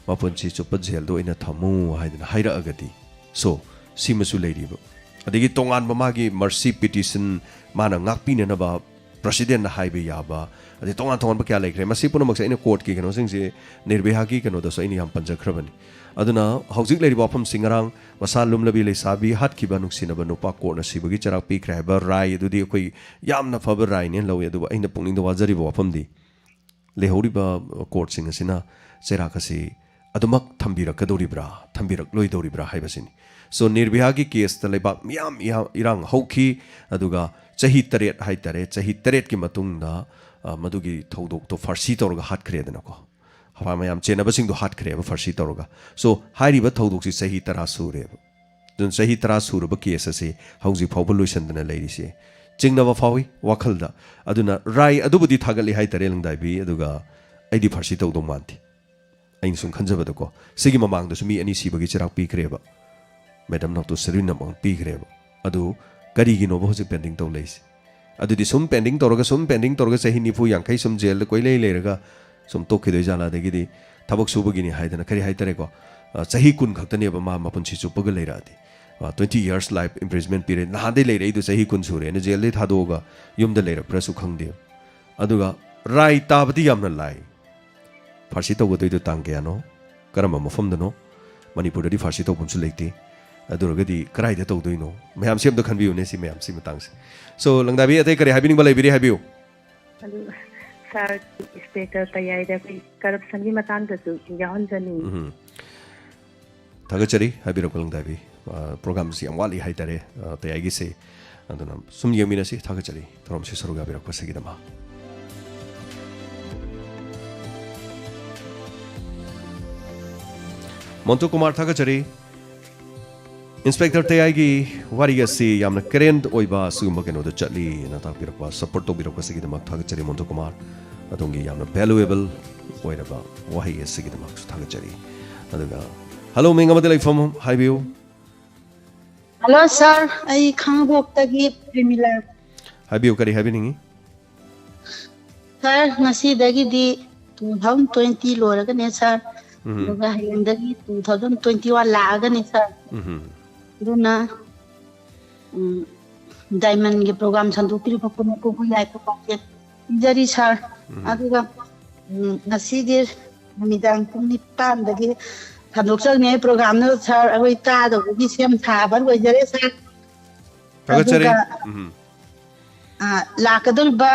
मपुंची चुप जेल दो इन थमु हाइदना हाइरअगदी सो सिमसु लेरिबो अदगी तोंगान मागी मर्सी पिटिशन माना ngakpinanaba president haibe yaba ade tongan tongan ba kya lekre masi puna maksa ina court ki kano sing se nirbaya ki kano da so ini yam panjakhrabani aduna hojik leri wafam singarang masa lumlabi le sabi hat ki banuk sinaba nupa court na sibagi charak pi khra ba rai adudi koi yamna faber rai ne lo yadu aina pungning da wajari wafam di le hori ba court sing asina chera kasi adumak thambirak kadoribra thambirak loidoribra haibasini so nirbaya ki case ta lebak miyam irang hauki aduga chahi taret hai tare chahi taret ki matung da madugi thodok to farsi torga hat khre dana ko hawa mayam chena basing do hat khre ba farsi torga so hairi ba thodok si chahi tara sure dun chahi tara sure ba case ase hauji phawba loisan dana leiri se chingna ba phawi wakhal da aduna rai adubudi thagali hai tare langdai bi aduga aidi farsi tawdo manti ain sum khanjaba da ko sigi mamang da sumi ani sibagi chirak pi khre ba madam nak to serin namang pi khre ba adu kari gi no ba hojik pending to leisi adudi sum pending torga sahi nifu yankai sum jail koi lei lerga sum to khidoi jala de gi thabak suba gi ni haidana kari haitare ko sahi kun khaktani ba ma mapun chi chu paga leira di 20 years life imprisonment period na hande leire du sahi kun sure ne jail le thadoga yum da leira prasu khangde aduga rai tabdi yamna lai farsi to go do tang kya no karama mafam da no manipur di farsi to bun su leiti aduragadi karai da to doino mayam sem do khanbiu ne si mayam si matang so langdabi ate kare habining balai biri habiu ꯑꯗꯨ ꯁꯥꯔ inspector ꯇꯌꯥꯏꯗ ꯑꯩꯈꯣꯏ ꯀꯔꯞꯁꯟꯒꯤ ꯃꯇꯥꯡꯗꯁꯨ ꯌꯥꯎꯍꯟꯖꯅꯤꯡꯉꯤ thagachari habiro langdabi program si amwali haitare tayagi se aduna sum yemina si thagachari thorom si saruga biro pasagidama Montu Kumar thagachari Inspector Tayagi wariga si yamna current oiba sugumba keno da chatli na ta pirakwa support to birakwa sigidama thagachari Montu Kumar adungi yamna valuable oiraba wahi sigidama thagachari aduga hello menga madalai from highview Hello sir, I Khangabok tagi Primila. highview kari habiningi Sir, ngasi dagi di 2020 loraga ne sir. Duga hayandagi 2021 laaga ne sir. Duna diamond ge program sandu piri pakuna ko yai ko pakye jari sir. Aduga ngasi ge midang puni pan dagi Thadoksak ne program no sir agoi ta do gi sem tha ban goi jare sir thagachari lakadul ba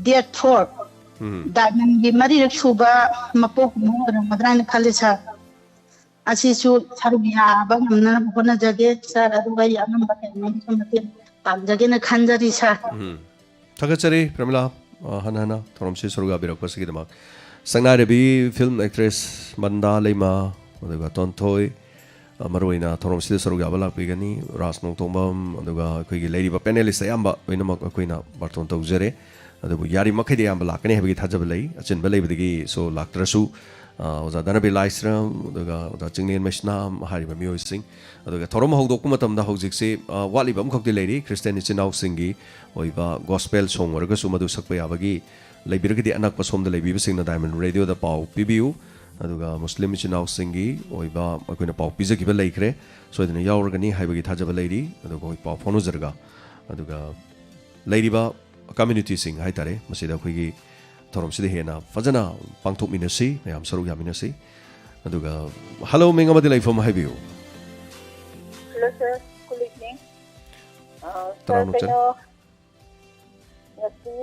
date 4 diamond gi mari rak suba mapok mo madran khali sir asi su sarbiya ba namna bona jage sir aduga yanam ba ne samate tam jage na khanjari sir thagachari Pramila hanana thorom si saruga birak pasigidama sangna rebi film actress Manda Leima aduga tonthoi maroina thorom sida saruga bala pigani rasnong tombam aduga koi lady ba panelist ayamba oina koina barton tawjare adubu yari makhai de yamba lakani habigi thajab lei achin balai bidigi so laktrasu oza danabi laisra aduga oza chingnen mashna hari ba mioi sing aduga thorom hogdok matam da hojik se wali bam khokti leiri Christian chinau singi oiba gospel song orga su madu sakpa yabagi leibirgidi anak pasom da leibi sing na diamond radio da pau pibiu aduga muslim chinau singi oiba akoina pau pizza ki laikre so idina yaurgani haibagi thajaba leiri aduga oi pau phonu jarga aduga leiriba community sing haitare masida khoigi thorom sida hena fajana pangthok minasi mayam saru ya minasi aduga hello menga madilai from haibiu Hello sir, good evening. Tarang Sir, kayo ngasi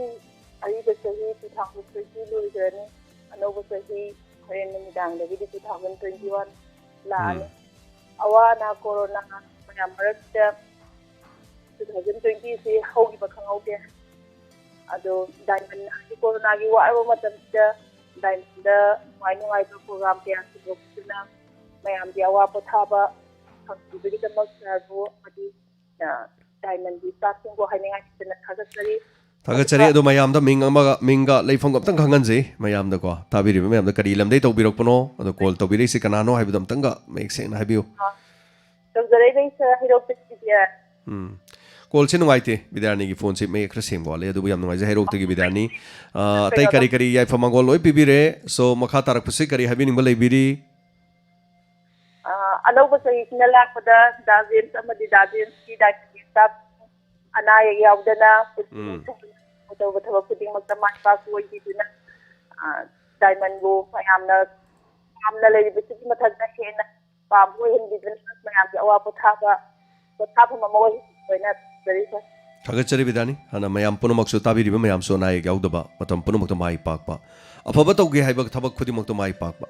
ariba sahi 2020 loigrani anoba sahi Korean namidang dagi 2021 laani awa na corona mayam marakta 2020 si hogi ba khangaude ado diamond ki corona gi wa aba matamda diamond da mai ngai program kaya sibokna mayam di awa pathaba khangibigi da masarbo adi diamond di starting go hainga kitna thagachari thagachari adu mayam da minga leifong gam tang khangan je mayam da ko tabiri mayam da kari lamdei to birok pono adu call to biri si kanano haibudam tanga make sense habiu to zare dei sa hirok tiya call se nuaite bidarni gi phone se me khra sem wale adu yam nuai je herok te gi bidarni tai kari yai famangol loi pibire so makha tarak puse kari habining balai biri anauba sahi sina lakpada dazin amadi dazin ki da ki tab anaya yaudana ꯇꯧꯕ ꯊꯕꯛ ꯈꯨꯗꯤꯡꯃꯛꯇ ꯃꯥꯏ ꯄꯥꯛꯄ ꯑꯣꯏꯕꯤꯗꯨꯅ ꯗꯥꯏꯃꯟꯕꯨ ꯃꯌꯥꯝꯅ ꯄꯥꯝꯅ ꯂꯩꯔꯤꯕꯁꯤꯒꯤ ꯃꯊꯛꯇ ꯍꯦꯟꯅ ꯄꯥꯝꯕ ꯑꯣꯏꯍꯟꯕꯤꯗꯨꯅ ꯃꯌꯥꯝꯒꯤ ꯑꯋꯥ ꯄꯣꯊꯥꯐꯝ ꯑꯃ ꯑꯣꯏꯅ ꯊꯝꯖꯔꯤ ꯁꯥꯔ ꯊꯥꯒꯠꯆꯔꯤ ꯕꯤꯗꯥꯅꯤ ꯍꯥꯟꯅ ꯃꯌꯥꯝ ꯄꯨꯝꯅꯃꯛꯁꯨ ꯇꯥꯕꯤꯔꯤꯕ ꯃꯌꯥꯝꯁꯨ ꯑꯅꯥ ꯑꯌꯦꯛ ꯌꯥꯎꯗꯕ ꯃꯇꯝ ꯄꯨꯝꯅꯃꯛꯇ ꯃꯥꯏ ꯄꯥꯛꯄ ꯑꯐꯕ ꯇꯧꯒꯦ ꯍꯥꯏꯕ ꯊꯕꯛ ꯈꯨꯗꯤꯡꯃꯛꯇ ꯃꯥꯏ ꯄꯥꯛꯄ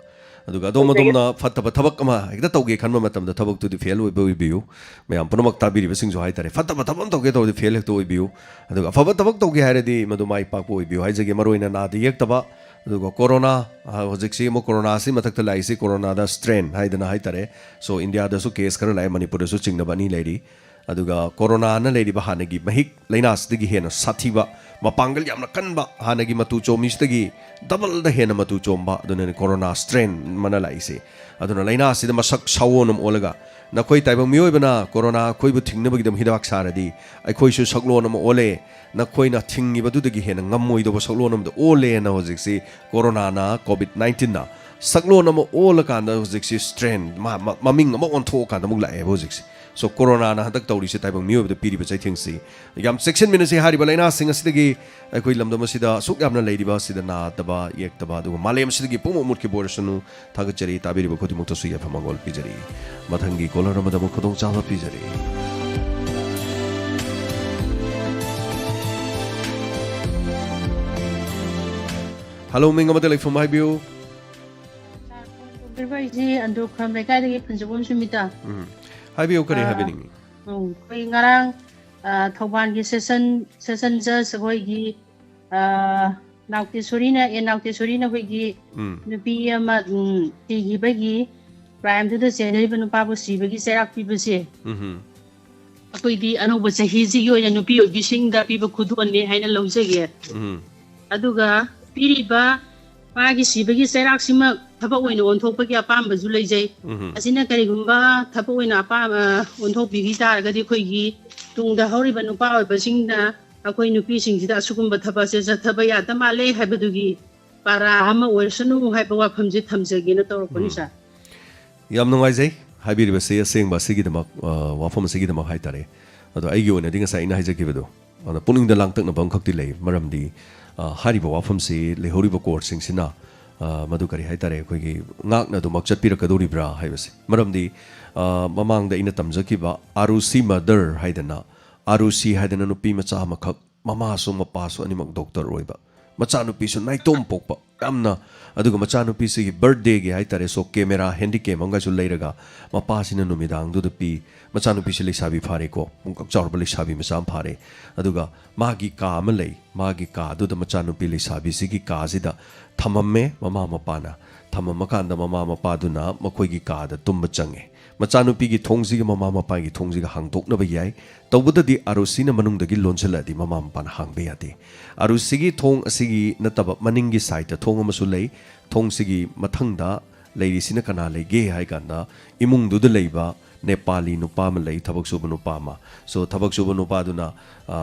ꯑꯗꯨꯒ ꯑꯗꯣꯝꯅ ꯐꯠꯇꯕ ꯊꯕꯛ ꯑꯃ ꯍꯦꯛꯇ ꯇꯧꯒꯦ ꯈꯟꯕ ꯃꯇꯝꯗ ꯊꯕꯛꯇꯨꯗꯤ ꯐꯦꯜ ꯑꯣꯏꯕ ꯑꯣꯏꯕꯤꯌꯨ ꯃꯌꯥꯝ ꯄꯨꯝꯅꯃꯛ ꯇꯥꯕꯤꯔꯤꯕꯁꯤꯡꯁꯨ ꯍꯥꯏꯇꯥꯔꯦ ꯐꯠꯇꯕ ꯊꯕꯛ ꯑꯃ ꯇꯧꯒꯦ ꯇꯧꯔꯗꯤ ꯐꯦꯜ ꯍꯦꯛꯇ ꯑꯣꯏꯕꯤꯌꯨ ꯑꯗꯨꯒ ꯑꯐꯕ ꯊꯕꯛ ꯇꯧꯒꯦ ꯍꯥꯏꯔꯗꯤ ꯃꯗꯨ ꯃꯥꯏ ꯄꯥꯛꯄ ꯑꯣꯏꯕꯤꯌꯨ ꯍꯥꯏꯖꯒꯦ ꯃꯔꯨꯑꯣꯏꯅ ꯅꯥꯗ ꯌꯦꯛꯇꯕ ꯑꯗꯨꯒ ꯀꯣꯔꯣꯅꯥ ꯍꯧꯖꯤꯛꯁꯤ ꯑꯃꯨꯛ ꯀꯣꯔꯣꯅꯥꯁꯤ ꯃꯊꯛꯇ ꯂꯥꯛꯏꯁꯤ ꯀꯣꯔꯣꯅꯥꯗ ꯁ꯭ꯇ꯭ꯔꯦꯟ ꯍꯥꯏꯗꯅ ꯍꯥꯏꯇꯥꯔꯦ ꯁꯣ ꯏꯟꯗꯤꯌꯥꯗꯁꯨ ꯀꯦꯁ ꯈꯔ ꯂꯥꯛꯑꯦ ꯃꯅꯤꯄꯨꯔꯗꯁꯨ ꯆꯤꯡꯅꯕ ꯑꯅꯤ ꯂꯩꯔꯤ ꯑꯗꯨꯒ ꯀꯣꯔꯣꯅꯥꯅ ꯂꯩꯔꯤꯕ ꯍꯥꯟꯅꯒꯤ ꯃꯍꯤꯛ ꯂꯩꯅꯥꯁꯤꯗꯒꯤ ꯍꯦꯟꯅ ꯁꯥꯊꯤꯕ ꯃꯄꯥꯡꯒꯜ ꯌꯥꯝꯅ ꯀꯟꯕ ꯍꯥꯟꯅꯒꯤ ꯃꯇꯨ ꯆꯣꯝꯃꯤꯁꯤꯗꯒꯤ ꯗꯕꯜꯗ ꯍꯦꯟꯅ ꯃꯇꯨ ꯆꯣꯝꯕ ꯑꯗꯨꯅꯅꯤ ꯀꯣꯔꯣꯅꯥ ꯁ꯭ꯇ꯭ꯔꯦꯟ ꯑꯃꯅ ꯂꯥꯛꯏꯁꯦ ꯑꯗꯨꯅ ꯂꯩꯅꯥꯁꯤꯗ ꯃꯁꯛ ꯁꯥꯋꯣꯟ ꯑꯃ ꯑꯣꯜꯂꯒ ꯅꯈꯣꯏ ꯇꯥꯏꯕꯪ ꯃꯤꯑꯣꯏꯕꯅ ꯀꯣꯔꯣꯅꯥ ꯑꯩꯈꯣꯏꯕꯨ ꯊꯤꯡꯅꯕꯒꯤꯗꯃꯛ ꯍꯤꯗꯥꯛ ꯁꯥꯔꯗꯤ ꯑꯩꯈꯣꯏꯁꯨ ꯁꯛꯂꯣꯟ ꯑꯃ ꯑꯣꯜꯂꯦ ꯅꯈꯣꯏꯅ ꯊꯤꯡꯉꯤꯕꯗꯨꯗꯒꯤ ꯍꯦꯟꯅ ꯉꯝꯃꯣꯏꯗꯕ ꯁꯛꯂꯣꯟ ꯑꯃꯗ ꯑꯣꯜꯂꯦꯅ ꯍꯧꯖꯤꯛꯁꯤ ꯀꯣꯔꯣꯅꯥꯅ COVID-19ꯅ ꯁꯛꯂꯣꯟ ꯑꯃ ꯑꯣꯜꯂꯀꯥꯟꯗ ꯍꯧꯖꯤꯛꯁꯤ ꯁ꯭ꯇ꯭ꯔꯦꯟ ꯃꯃꯤꯡ ꯑꯃ ꯑꯣꯟꯊꯣꯛꯑꯀꯥꯟꯗ ꯑꯃꯨꯛ ꯂꯥꯛꯑꯦꯕ ꯍꯧꯖꯤꯛꯁꯤ ꯁꯣ ꯀꯣꯔꯣꯅꯥꯅ ꯍꯟꯗꯛ ꯇꯧꯔꯤꯁꯦ ꯇꯥꯏꯕꯪ ꯃꯤꯑꯣꯏꯕꯗ ꯄꯤꯔꯤꯕ ꯆꯩꯊꯦꯡꯁꯤ ꯌꯥꯝ ꯆꯦꯛꯁꯤꯟꯃꯤꯟꯅꯁꯤ ꯍꯥꯏꯔꯤꯕ ꯂꯩꯅꯥꯁꯤꯡ ꯑꯁꯤꯗꯒꯤ ꯑꯩꯈꯣꯏ ꯂꯝꯗꯝ ꯑꯁꯤꯗ ꯑꯁꯨꯛ ꯌꯥꯝꯅ ꯂꯩꯔꯤꯕ ꯑꯁꯤꯗ ꯅꯥꯗꯕ ꯌꯦꯛꯇꯕ ꯑꯗꯨꯒ ꯃꯥꯂꯦꯝ ꯑꯁꯤꯗꯒꯤ ꯄꯨꯡꯃꯨꯠ ꯃꯨꯠꯈꯤꯕ ꯑꯣꯏꯔꯁꯅꯨ ꯊꯥꯒꯠꯆꯔꯤ ꯇꯥꯕꯤꯔꯤꯕ ꯈꯨꯗꯤꯡꯃꯛꯇꯁꯨ ꯌꯥꯏꯐ ꯃꯪꯒꯣꯜ ꯄꯤꯖꯔꯤ ꯃꯊꯪꯒꯤ ꯀꯣꯂꯔ ꯑꯃꯗ ꯑꯃꯨꯛ ꯈꯨꯗꯣꯡꯆꯥꯕ ꯄꯤꯖꯔꯤ ꯍꯜꯂꯣ ꯃꯤꯡ ꯑꯃꯗ ꯂꯩꯐꯝ ꯍꯥꯏꯕꯤꯌꯨ ꯑꯩꯁꯤ ꯑꯟꯗ꯭ꯔꯣꯈ꯭ꯔꯝ ꯂꯩꯀꯥꯏꯗꯒꯤ ꯐꯟꯖꯕꯣꯝ ꯁꯨꯃꯤꯇꯥ ꯍꯥꯏꯕꯤꯌꯨ ꯀꯔꯤ ꯍꯥꯏꯕꯤꯅꯤꯡꯉꯤ ꯑꯩꯈꯣꯏ ꯉꯔꯥꯡ ꯊꯧꯕꯥꯜꯒꯤ ꯁꯦꯁꯟ ꯖꯖ ꯑꯩꯈꯣꯏꯒꯤ ꯅꯥꯎꯇꯦꯁꯣꯔꯤꯅ ꯅꯥꯎꯇꯦꯁꯣꯔꯤꯅ ꯑꯩꯈꯣꯏꯒꯤ ꯅꯨꯄꯤ ꯑꯃ ꯁꯤꯈꯤꯕꯒꯤ ꯀ꯭ꯔꯥꯏꯝꯗꯨꯗ ꯆꯦꯟꯅꯔꯤꯕ ꯅꯨꯄꯥꯕꯨ ꯁꯤꯕꯒꯤ ꯆꯩꯔꯥꯛ ꯄꯤꯕꯁꯦ ꯑꯩꯈꯣꯏꯗꯤ ꯑꯅꯧꯕ ꯆꯍꯤꯁꯤꯒꯤ ꯑꯣꯏꯅ ꯅꯨꯄꯤ ꯑꯣꯏꯕꯤꯁꯤꯡꯗ ꯄꯤꯕ ꯈꯨꯗꯣꯜꯅꯤ ꯍꯥꯏꯅ ꯂꯧꯖꯒꯦ ꯑꯗꯨꯒ ꯄꯤꯔꯤꯕ ꯃꯥꯒꯤ ꯁꯤꯕꯒꯤ ꯆꯩꯔꯥꯛꯁꯤꯃꯛ ꯊꯕꯛ ꯑꯣꯏꯅ ꯑꯣꯟꯊꯣꯛꯄꯒꯤ ꯑꯄꯥꯝꯕꯁꯨ ꯂꯩꯖꯩ ꯑꯁꯤꯅ ꯀꯔꯤꯒꯨꯝꯕ ꯊꯕꯛ ꯑꯣꯏꯅ ꯑꯣꯟꯊꯣꯛꯄꯤꯈꯤ ꯇꯥꯔꯒꯗꯤ ꯑꯩꯈꯣꯏꯒꯤ ꯇꯨꯡꯗ ꯍꯧꯔꯤꯕ ꯅꯨꯄꯥ ꯑꯣꯏꯕꯁꯤꯡꯅ ꯑꯩꯈꯣꯏ ꯅꯨꯄꯤꯁꯤꯡꯁꯤꯗ ꯑꯁꯤꯒꯨꯝꯕ ꯊꯕꯛꯁꯦ ꯆꯠꯊꯕ ꯌꯥꯗ ꯃꯥꯜꯂꯦ ꯍꯥꯏꯕꯗꯨꯒꯤ ꯄꯥꯔꯥ ꯑꯃ ꯑꯣꯏꯔꯁꯅꯨ ꯍꯥꯏꯕ ꯋꯥꯐꯝꯁꯦ ꯊꯝꯖꯒꯦꯅ ꯇꯧꯔꯛꯄꯅꯤ ꯁꯥꯔ ꯌꯥꯝ ꯅꯨꯡꯉꯥꯏꯖꯩ ꯍꯥꯏꯕꯤꯔꯤꯕꯁꯤ ꯑꯁꯦꯡꯕ ꯑꯁꯤꯒꯤꯗꯃꯛ ꯋꯥꯐꯝ ꯑꯁꯤꯒꯤꯗꯃꯛ ꯍꯥꯏꯇꯥꯔꯦ ꯑꯗꯣ ꯑꯩꯒꯤ ꯑꯣꯏꯅꯗꯤ ꯉꯁꯥꯏ ꯑꯩꯅ ꯍꯥꯏꯖꯈꯤꯕꯗꯣ ꯑꯗꯣ ꯄꯨꯛꯅꯤꯡꯗ ꯂꯥꯡꯇꯛꯅꯕ ꯑꯃꯈꯛꯇꯤ ꯂꯩ ꯃꯔꯝꯗꯤ ꯍꯥꯏꯔꯤꯕ ꯋꯥꯐꯝꯁꯤ ꯂꯩꯍꯧꯔꯤꯕ ꯀꯣꯔꯠꯁꯤꯡꯁꯤꯅ ꯃꯗꯨ ꯀꯔꯤ ꯍꯥꯏꯇꯥꯔꯦ ꯑꯩꯈꯣꯏꯒꯤ ꯉꯥꯛꯅ ꯑꯗꯨꯃꯛ ꯆꯠꯄꯤꯔꯛꯀꯗꯧꯔꯤꯕ꯭ꯔꯥ ꯍꯥꯏꯕꯁꯤ ꯃꯔꯝꯗꯤ ꯃꯃꯥꯡꯗ ꯑꯩꯅ ꯇꯝꯖꯈꯤꯕ ꯑꯥꯔꯨꯁꯤ ꯃꯗꯔ ꯍꯥꯏꯗꯅ ꯑꯥꯔꯨꯁꯤ ꯍꯥꯏꯗꯅ ꯅꯨꯄꯤ ꯃꯆꯥ ꯑꯃꯈꯛ ꯃꯃꯥꯁꯨ ꯃꯄꯥꯁꯨ ꯑꯅꯤꯃꯛ ꯗꯣꯛꯇꯔ ꯑꯣꯏꯕ ꯃꯆꯥꯅꯨꯄꯤꯁꯨ ꯅꯥꯏꯇꯣꯝ ꯄꯣꯛꯄ ꯌꯥꯝꯅ ꯑꯗꯨꯒ ꯃꯆꯥꯅꯨꯄꯤꯁꯤꯒꯤ ꯕꯔꯊꯗꯦꯒꯤ ꯍꯥꯏꯇꯥꯔꯦ ꯁꯣ ꯀꯦꯃꯦꯔꯥ ꯍꯦꯟꯗꯤꯀꯦꯝ ꯑꯃꯒꯁꯨ ꯂꯩꯔꯒ ꯃꯄꯥꯁꯤꯅ ꯅꯨꯃꯤꯗꯥꯡꯗꯨꯗ ꯄꯤ ꯃꯆꯥꯅꯨꯄꯤꯁꯤ ꯂꯩꯁꯥꯕꯤ ꯐꯥꯔꯦꯀꯣ ꯄꯨꯡꯀꯛ ꯆꯥꯎꯔꯕ ꯂꯩꯁꯥꯕꯤ ꯃꯆꯥ ꯑꯃ ꯐꯥꯔꯦ ꯑꯗꯨꯒ ꯃꯥꯒꯤ ꯀꯥ ꯑꯃ ꯂꯩ ꯃꯥꯒꯤ ꯀꯥꯗꯨꯗ ꯃꯆꯥꯅꯨꯄꯤ ꯂꯩꯁꯥꯕꯤꯁꯤꯒꯤ ꯀꯥꯁꯤda ꯊꯝꯃꯝꯃꯦ ꯃꯃꯥ ꯃꯄꯥꯅ ꯊꯝꯃꯝꯃꯀꯥꯟꯗ ꯃꯃꯥ ꯃꯄꯥꯗꯨꯅ ꯃꯈꯣꯏꯒꯤ ꯀꯥꯗ ꯇꯨꯝꯕ ꯆꯪꯉꯦ ꯃꯆꯥꯅꯨꯄꯤꯒꯤ ꯊꯣꯡꯁꯤꯒ ꯃꯃꯥ ꯃꯄꯥꯒꯤ ꯊꯣꯡꯁꯤꯒ ꯍꯥꯡꯗꯣꯛꯅꯕ ꯌꯥꯏ ꯇꯧꯕꯗꯗꯤ ꯑꯥꯔꯨꯁꯤꯅ ꯃꯅꯨꯡꯗꯒꯤ ꯂꯣꯟꯁꯤꯜꯂꯛꯑꯗꯤ ꯃꯃꯥ ꯃꯄꯥꯅ ꯍꯥꯡꯕ ꯌꯥꯗꯦ ꯑꯥꯔꯨꯁꯤꯒꯤ ꯊꯣꯡ ꯑꯁꯤꯒꯤ ꯅꯠꯇꯕ ꯃꯅꯤꯡꯒꯤ ꯁꯥꯏꯗꯇ ꯊꯣꯡ ꯑꯃꯁꯨ ꯂꯩ ꯊꯣꯡꯁꯤꯒꯤ ꯃꯊꯪꯗ ꯂꯩꯔꯤꯁꯤꯅ ꯀꯅꯥ ꯂꯩꯒꯦ ꯍꯥꯏ ꯀꯥꯟꯗ ꯏꯃꯨꯡꯗꯨꯗ ꯂꯩꯕ ꯅꯦꯄꯥꯂꯤ ꯅꯨꯄꯥ ꯑꯃ ꯂꯩ ꯊꯕꯛ ꯁꯨꯕ ꯅꯨꯄꯥ ꯑꯃ ꯁꯣ ꯊꯕꯛ ꯁꯨꯕ ꯅꯨꯄꯥꯗꯨꯅ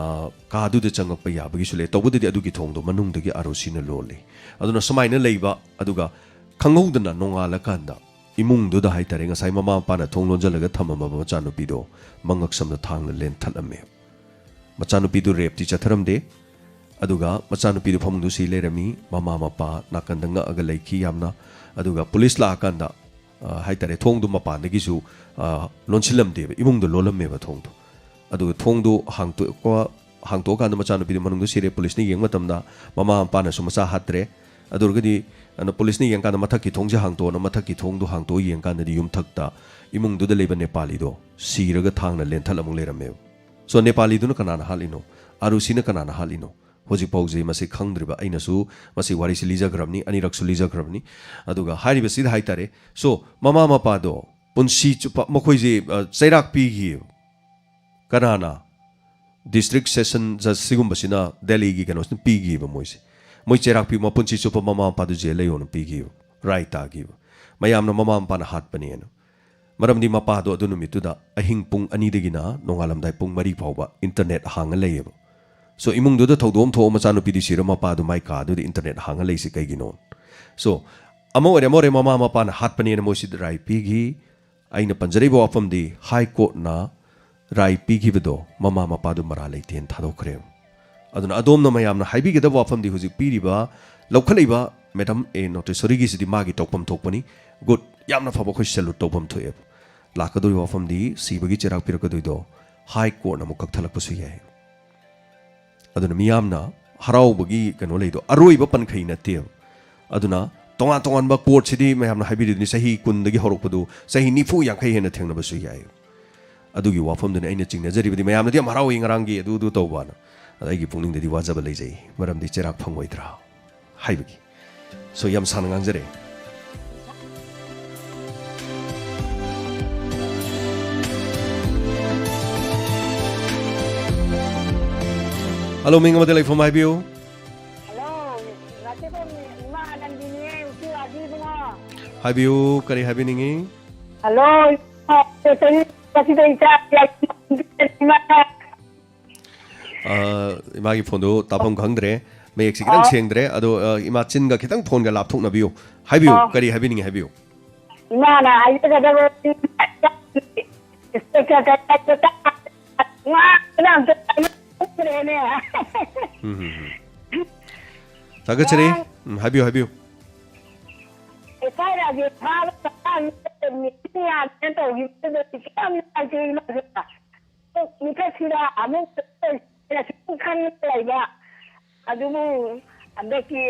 ꯀꯥꯗꯨꯗ ꯆꯪꯉꯛꯄ ꯌꯥꯕꯒꯤꯁꯨ ꯂꯩ ꯇꯧꯕꯗꯗꯤ ꯑꯗꯨꯒꯤ ꯊꯣꯡꯗꯣ ꯃꯅꯨꯡꯗꯒꯤ ꯑꯥꯔꯨꯁꯤꯅ ꯂꯣꯜꯂꯤ ꯑꯗꯨꯅ ꯁꯨꯃꯥꯏꯅ ꯂꯩꯕ ꯑꯗꯨꯒ ꯈꯪꯍꯧꯗꯅ ꯅꯣꯡꯉꯥꯜꯂꯀꯥꯟꯗ ꯏꯃꯨꯡꯗꯨꯗ ꯍꯥꯏꯇꯥꯔꯦ ꯉꯁꯥꯏ ꯃꯃꯥ ꯃꯄꯥꯅ ꯊꯣꯡ ꯂꯣꯟꯖꯜꯂꯒ ꯊꯝꯃꯝꯃꯕ ꯃꯆꯥꯅꯨꯄꯤꯗꯣ ꯃꯉꯛꯁꯝꯗ ꯊꯥꯡꯅ ꯂꯦꯟꯊꯠꯂꯝꯃꯦ ꯃꯆꯥꯅꯨꯄꯤꯗꯨ ꯔꯦꯞꯇꯤ ꯆꯠꯊꯔꯝꯗꯦ ꯑꯗꯨꯒ ꯃꯆꯥꯅꯨꯄꯤꯗꯨ ꯐꯃꯨꯡꯗꯨ ꯁꯤ ꯂꯩꯔꯝꯃꯤ ꯃꯃꯥ ꯃꯄꯥ ꯅꯥꯀꯟꯗ ꯉꯛꯑꯒ ꯂꯩꯈꯤ ꯌꯥꯝꯅ ꯑꯗꯨꯒ ꯄꯨꯂꯤꯁ ꯂꯥꯛꯑꯀꯥꯟꯗ ꯍꯥꯏꯇꯥꯔꯦ ꯊꯣꯡꯗꯨ ꯃꯄꯥꯟꯗꯒꯤꯁꯨ ꯂꯣꯟꯁꯤꯜꯂꯝꯗꯦꯕ ꯏꯃꯨꯡꯗ ꯂꯣꯜꯂꯝꯃꯦꯕ ꯊꯣꯡꯗꯣ ꯑꯗꯨꯒ ꯊꯣꯡꯗꯨ ꯍꯥꯡꯇꯣꯛꯑꯀꯥꯟꯗ ꯃꯆꯥꯅꯨꯄꯤꯗꯨ ꯃꯅꯨꯡꯗ ꯁꯤꯔꯦ ꯄꯨꯂꯤꯁꯅ ꯌꯦꯡꯕ ꯃꯇꯝꯗ ꯃꯃꯥ ꯃꯄꯥꯅꯁꯨ ꯃꯆꯥ ꯍꯥꯠꯇ꯭ꯔꯦ ꯑꯗꯨꯔꯒꯗꯤ ꯄꯨꯂꯤꯁꯅ ꯌꯦꯡꯀꯥꯟꯗ ꯃꯊꯛꯀꯤ ꯊꯣꯡꯁꯦ ꯍꯥꯡꯇꯣꯛꯑꯅ ꯃꯊꯛꯀꯤ ꯊꯣꯡꯗꯣ ꯍꯥꯡꯇꯣꯛꯑ ꯌꯦꯡꯀꯥꯟꯗꯗꯤ ꯌꯨꯝꯊꯛꯇ ꯏꯃꯨꯡꯗꯨꯗ ꯂꯩꯕ ꯅꯦꯄꯥꯂꯤꯗꯣ ꯁꯤꯔꯒ ꯊꯥꯡꯅ ꯂꯦꯟꯊꯠꯂꯃꯨꯛ ꯂꯩꯔꯝꯃꯦꯕ ꯁꯣ ꯅꯦꯄꯥꯂꯤꯗꯨꯅ ꯀꯅꯥꯅ ꯍꯥꯠꯂꯤꯅꯣ ꯑꯥꯔꯨꯁꯤꯅ ꯀꯅꯥꯅ ꯍꯥꯠꯂꯤꯅꯣ ꯍꯧꯖꯤꯛ ꯐꯥꯎꯖꯤ ꯃꯁꯤ ꯈꯪꯗ꯭ꯔꯤꯕ ꯑꯩꯅꯁꯨ ꯃꯁꯤ ꯋꯥꯔꯤꯁꯤ ꯂꯤꯖꯈ꯭ꯔꯕꯅꯤ ꯑꯅꯤꯔꯛꯁꯨ ꯂꯤꯖꯈ꯭ꯔꯕꯅꯤ ꯑꯗꯨꯒ ꯍꯥꯏꯔꯤꯕꯁꯤꯗ ꯍꯥꯏꯇꯥꯔꯦ ꯁꯣ ꯃꯃꯥ ꯃꯄꯥꯗꯣ ꯄꯨꯟꯁꯤ ꯆꯨꯞꯄ ꯃꯈꯣꯏꯁꯤ ꯆꯩꯔꯥꯛ ꯄꯤꯈꯤꯌꯦꯕ ꯀꯅꯥꯅ ꯗꯤꯁꯇ꯭ꯔꯤꯛ ꯁꯦꯁꯟ ꯖꯖ ꯁꯤꯒꯨꯝꯕꯁꯤꯅ ꯗꯦꯜꯂꯤꯒꯤ ꯀꯩꯅꯣꯁꯤꯅ ꯄꯤꯈꯤꯕ ꯃꯣꯏꯁꯦ ꯃꯣꯏ ꯆꯩꯔꯥꯛ ꯄꯤ ꯃꯄꯨꯟꯁꯤ ꯆꯨꯞꯄ ꯃꯃꯥ ꯃꯄꯥꯗꯨ ꯖꯦꯜ ꯂꯩꯌꯣꯅ ꯄꯤꯈꯤꯕ ꯔꯥꯏ ꯇꯥꯈꯤꯕ ꯃꯌꯥꯝꯅ ꯃꯃꯥ ꯃꯄꯥꯅ ꯍꯥꯠꯄꯅꯦꯅ ꯃꯔꯝꯗꯤ ꯃꯄꯥꯗꯣ ꯑꯗꯨ ꯅꯨꯃꯤꯠꯇꯨꯗ ꯑꯍꯤꯡ ꯄꯨꯡ 2ꯗꯒꯤꯅ ꯅꯣꯡꯉꯥꯜꯂꯝꯗꯥꯏ ꯄꯨꯡ 4 ꯐꯥꯎꯕ ꯏꯟꯇꯔꯅꯦꯠ ꯍꯥꯡꯉ ꯂꯩꯌꯦꯕ ꯁꯣ ꯏꯃꯨꯡꯗꯨꯗ ꯊꯧꯗꯣꯛ ꯑꯃ ꯊꯣꯛꯑ ꯃꯆꯥꯅꯨꯄꯤꯗꯤ ꯁꯤꯔ ꯃꯄꯥꯗꯨ ꯃꯥꯏ ꯀꯥꯗꯨꯗ ꯏꯟꯇꯔꯅꯦꯠ ꯍꯥꯡꯉ ꯂꯩꯁꯤ ꯀꯩꯒꯤꯅꯣ ꯁꯣ ꯑꯃ ꯑꯣꯏꯔꯦ ꯃꯃꯥ ꯃꯄꯥꯅ ꯍꯥꯠꯄꯅꯦꯅ ꯃꯣꯏꯁꯤꯗ ꯔꯥꯏ ꯄꯤꯈꯤ ꯑꯩꯅ ꯄꯟꯖꯔꯤꯕ ꯋꯥꯐꯝꯗꯤ ꯍꯥꯏ ꯀꯣꯔꯠꯅ ꯔꯥꯏ ꯄꯤꯈꯤꯕꯗꯣ ꯃꯃꯥ ꯃꯄꯥꯗꯨ ꯃꯔꯥ ꯂꯩꯇꯦꯅ ꯊꯥꯗꯣꯛꯈ꯭ꯔꯦꯕ aduna adom na mayam na haibi gada wafam di hujik piri ba laukhaliba madam e notisori gi sidi magi tokpam thokpani good yamna phaba khoi salute tokpam thoye lakadoi wafam di sibagi cherak pirakadoi do high court na mukak thalak pasu yai aduna miyamna haraubagi kano leido aroi ba pankhai na te aduna tonga tongan ba court sidi mayamna haibi ni sahi kundagi horokpadu sahi nifu yankhai hena thengna basu yai adugi wafam dun aina chingna jari badi mayamna di harawi ngarangi adu tawbana adagi pungning de di wajaba leijai maram di cherak phangwaidra haibagi so yam san ngangjare hello minga madalai from IBO hello nate ko ma nandini uki adi bunga IBO kari habiningi hello tani kasi dai cha imagi phone do tapam khangdre mayek si kitang sengdre ado ima chin ga kitang phone ga lapthok na biu haibiu kari habiningi haibiu imana ayu ga da isteka ka ta ma nam tagachari habiu habiu sai ra ge tha ta ni ya ten to gi de kam na ji ma ta ni ka sira amu ya kan lai ba adu mu andaki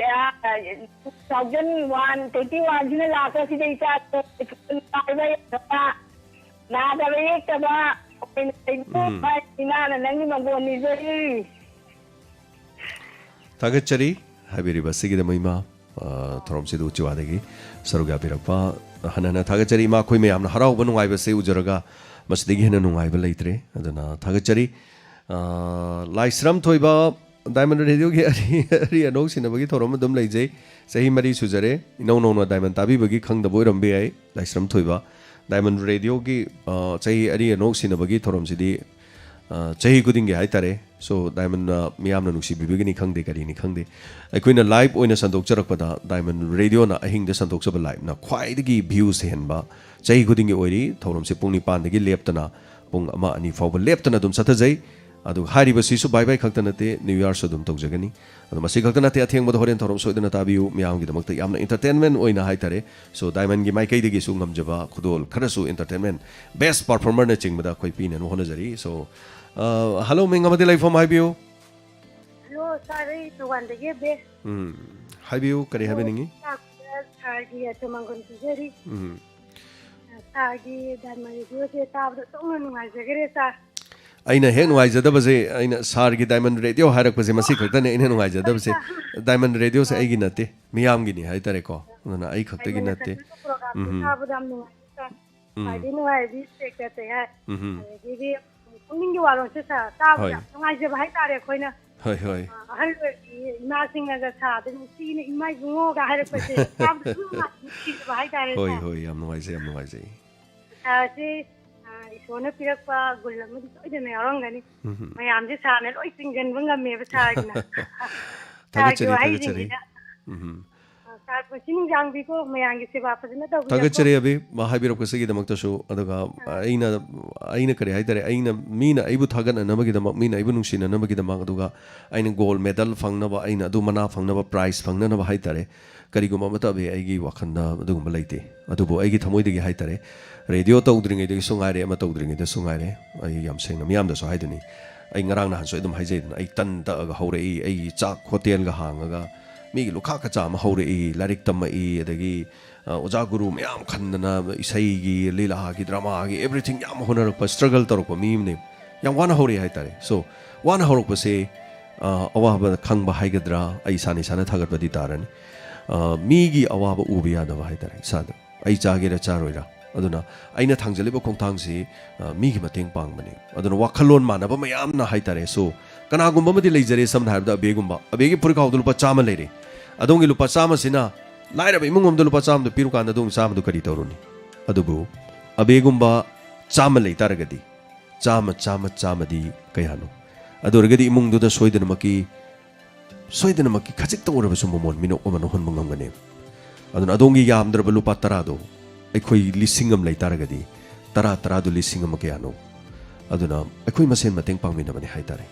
2021 jina la ka si dei sa ta ba ya na da ba ye ta ba ba ina na nangi ma go ni zeri tagachari habiri basigi da maima thorom se du chiwadagi saruga pirakpa hanana tagachari ma khoi me amna harau banu ai ba se ujaraga masdigi hena nungai ba leitre adana tagachari laisram thoiba diamond radio gi ari anok sinabagi thorom dum leijai sahi mari sujare ino no diamond tabi bagi khang da boiram be ai laisram thoiba diamond radio gi sahi ari anok sinabagi thorom sidi chahi kuding hai tare so diamond miyamna nuksi bibigini khangde kari ni khangde aikoina live oina sandok charakpada diamond radio na ahing de sandok sab live na khwai dagi views henba chahi kuding oiri thorom se pungni pan dagi leptana pung ama ani fawba leptana dum sathajai adu hariba sisu bye bye khakta nate new year so dum tokjagani adu masi khakta nate atheng bod horen thorom soidana tabiu miyam gi damakta yamna entertainment oina hai tare so diamond gi mai kai dagi su ngamjaba khudol kharasu entertainment best performer na chingbada khoi pin no honajari so hello minga madilai from IBO hello sorry to one de be IBO kari habeningi sargi atamangon tujeri sargi dan mari jo se tab da tong nu ngai jagere sa aina hek nuai jada baje aina sargi diamond radio harak baje masi khakta ne ina nuai jada baje diamond radio se aigi nate miyam gi ni hai tare ko na ai khakta gi nate tab dam nu ai di nuai bi se ka te ha gi ning wa ro se sa tab ngai je ba hai tare khoina hoi hoi hal ima singa ga sa de si ni ima ngo ga harak pa se tab si ba hai tare hoi hoi yam nuai je si isona pirak pa gulam di so de ne arong gani mayam je sa ne loi singgan banga me ba sa gina tagachari sar pa sing jang bi ko mayang gi se ba pa na da tagachari abi mahabirap kasigi damakta shu adaga aina kare hai tare aina mina aibu thagan anamagi damak mina aibu nungsin anamagi damak aduga aina gold medal phangna ba aina adu mana phangna ba prize phangna na ba hai tare kariguma mata be aigi wakhanda aduguma leite adubo aigi thamoi degi hai tare radio tawdringai degi sungaire ama tawdringai de sungaire ai yam sengna miyam da so haiduni ai ngarang na han so edum haijai ai tan ta ga hore ai chak hotel ga hangaga mi lukha ka cha ma hore larik tam ai adagi oja guru myam khandana isai gi lila gi drama gi everything yam honar pa struggle torok mi ne yam wana hore hai tare so wana horok pa se awa ba khang ba hai gadra ai sani sana thagat badi tarani mi gi awa ba ubi ya da hai tare sada ai cha ge ra cha roira aduna aina thangjaliba khongthang si mi gi mateng pang bani aduna wakhalon mana ba mayam na hai tare so kana gumba mati leijare samna habda abegumba abegi purka hawdul pa chama leire adongi lupa chama sina laira ba imungom lupa chama do piru kan adong chama do kari toruni adubu abegumba chama leitaragadi chama di kayano adorgadi imung do da soidana maki khajik tong ora basum mon mino omano hon mangam gane aduna adongi yamdra ba lupa tarado aikhoi lisingam leitaragadi tara do lisingam kayano aduna aikhoi masen mateng pangmina bani haitare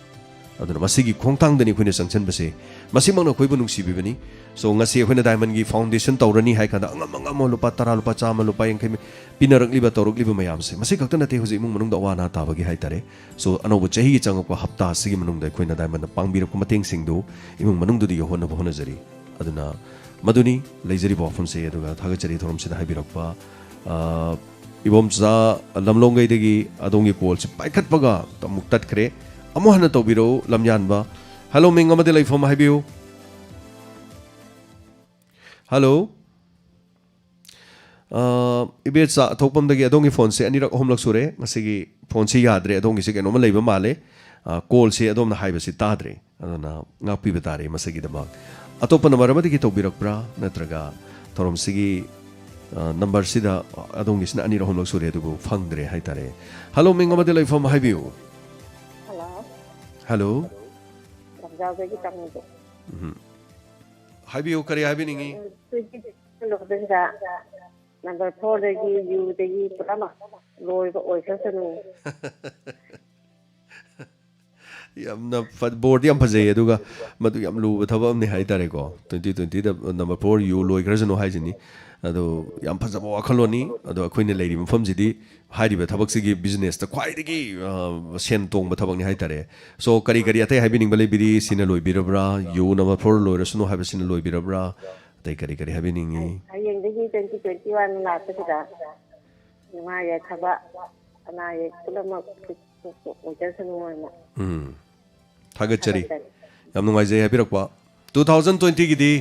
aduna masigi khongtang dani khune sangchan base masimang na khoibu nungsibi bani so ngasi khune diamond gi foundation tawrani hai kada angam lupa tara lupa chama lupa yang khemi pinarakli ba torokli ba mayam se masi kakta na te hoji imung manung da wana ta bagi hai tare so anobu chahi gi changak pa hapta sigi manung da khoina diamond pangbirap ko mateng singdu imung manung du di honna hona jari aduna maduni leijari ba phum se aduga thaga chari thorom sida hai birakpa ibom cha lamlongai degi adongi call se paikhat paga tamuk tat khre amo hana tobiro lamyan ba hello ming amade laifom haibiu hello ibe cha thokpam dagi adongi phone se anirak homlak sure ngasigi phone se yadre adongi se kenoma leiba male call se adom na haiba se tadre adona ngapi betare masagi dama atopa number amadi ki tobirak pra natraga thorom sigi number sida adongi sina anirak homlak sure dugu phangdre haitare hello ming amade laifom haibiu hello lamjawdagi tamdo haibiu kari haibiningi da number 4 dagi you dagi prama loy ba oisasanu yamna board yam phajai aduga madu yam lu thaba amni hai tare ko 2020 da number 4 you loy grajano hai jini ado yam phajaba wakhaloni ado akoine leiri mafam jidi hairi ba thabak sigi business ta khwai dagi sen tong ba thabak ni hai tare so kari kari atai haibining balai biri sina loy birabra you number 4 loy rasno hai ba sina loy birabra tai kari kari haibiningi ayeng dagi 2021 la ta nunga ya thaba ana ye kulama oisasanu ma thagachari yam nungai jai habirakwa 2020 gi di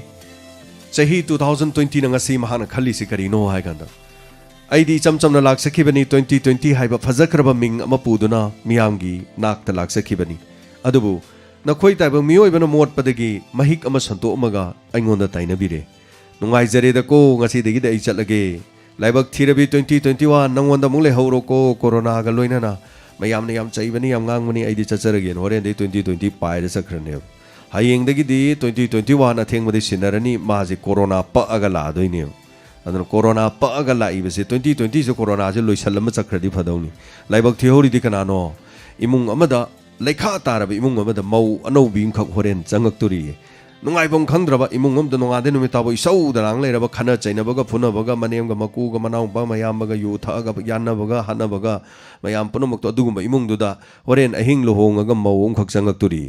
chahi 2020 na ngasi mahana khali si kari no hai ganda aidi chamchamna lak sakhibani 2020 haiba phajakraba ming ama puduna miyamgi nakta lak sakhibani adubu nakhoi taiba miyoi bana mot padagi mahik ama santo amaga aingonda taina bire nungai jare da ko ngasi degi dai chatlage laibak thirabi 2021 nangonda mule hauro ko corona ga loina na mayam ne yam chaibani yam ngangmani aidi chacharage horen dei 2020 paira sakrane hayeng degi di 2021 athengmadi sinarani maji corona pa aga la doine adana corona pa aga la ibase 2020 se corona je loisallam chakradi phadawni laibak thihori di kanano imung amada lekha tarabi imung amada mau anou bing khak horen changak turi nungai bong khandraba imung amda nunga de numi tabo isau darang leiraba khana chaina baga phuna baga manem ga maku ga manau ba mayam baga yu tha ga yanna baga hana baga mayam punumuk to adugum imung duda horen ahing lohong ga mau khak changak turi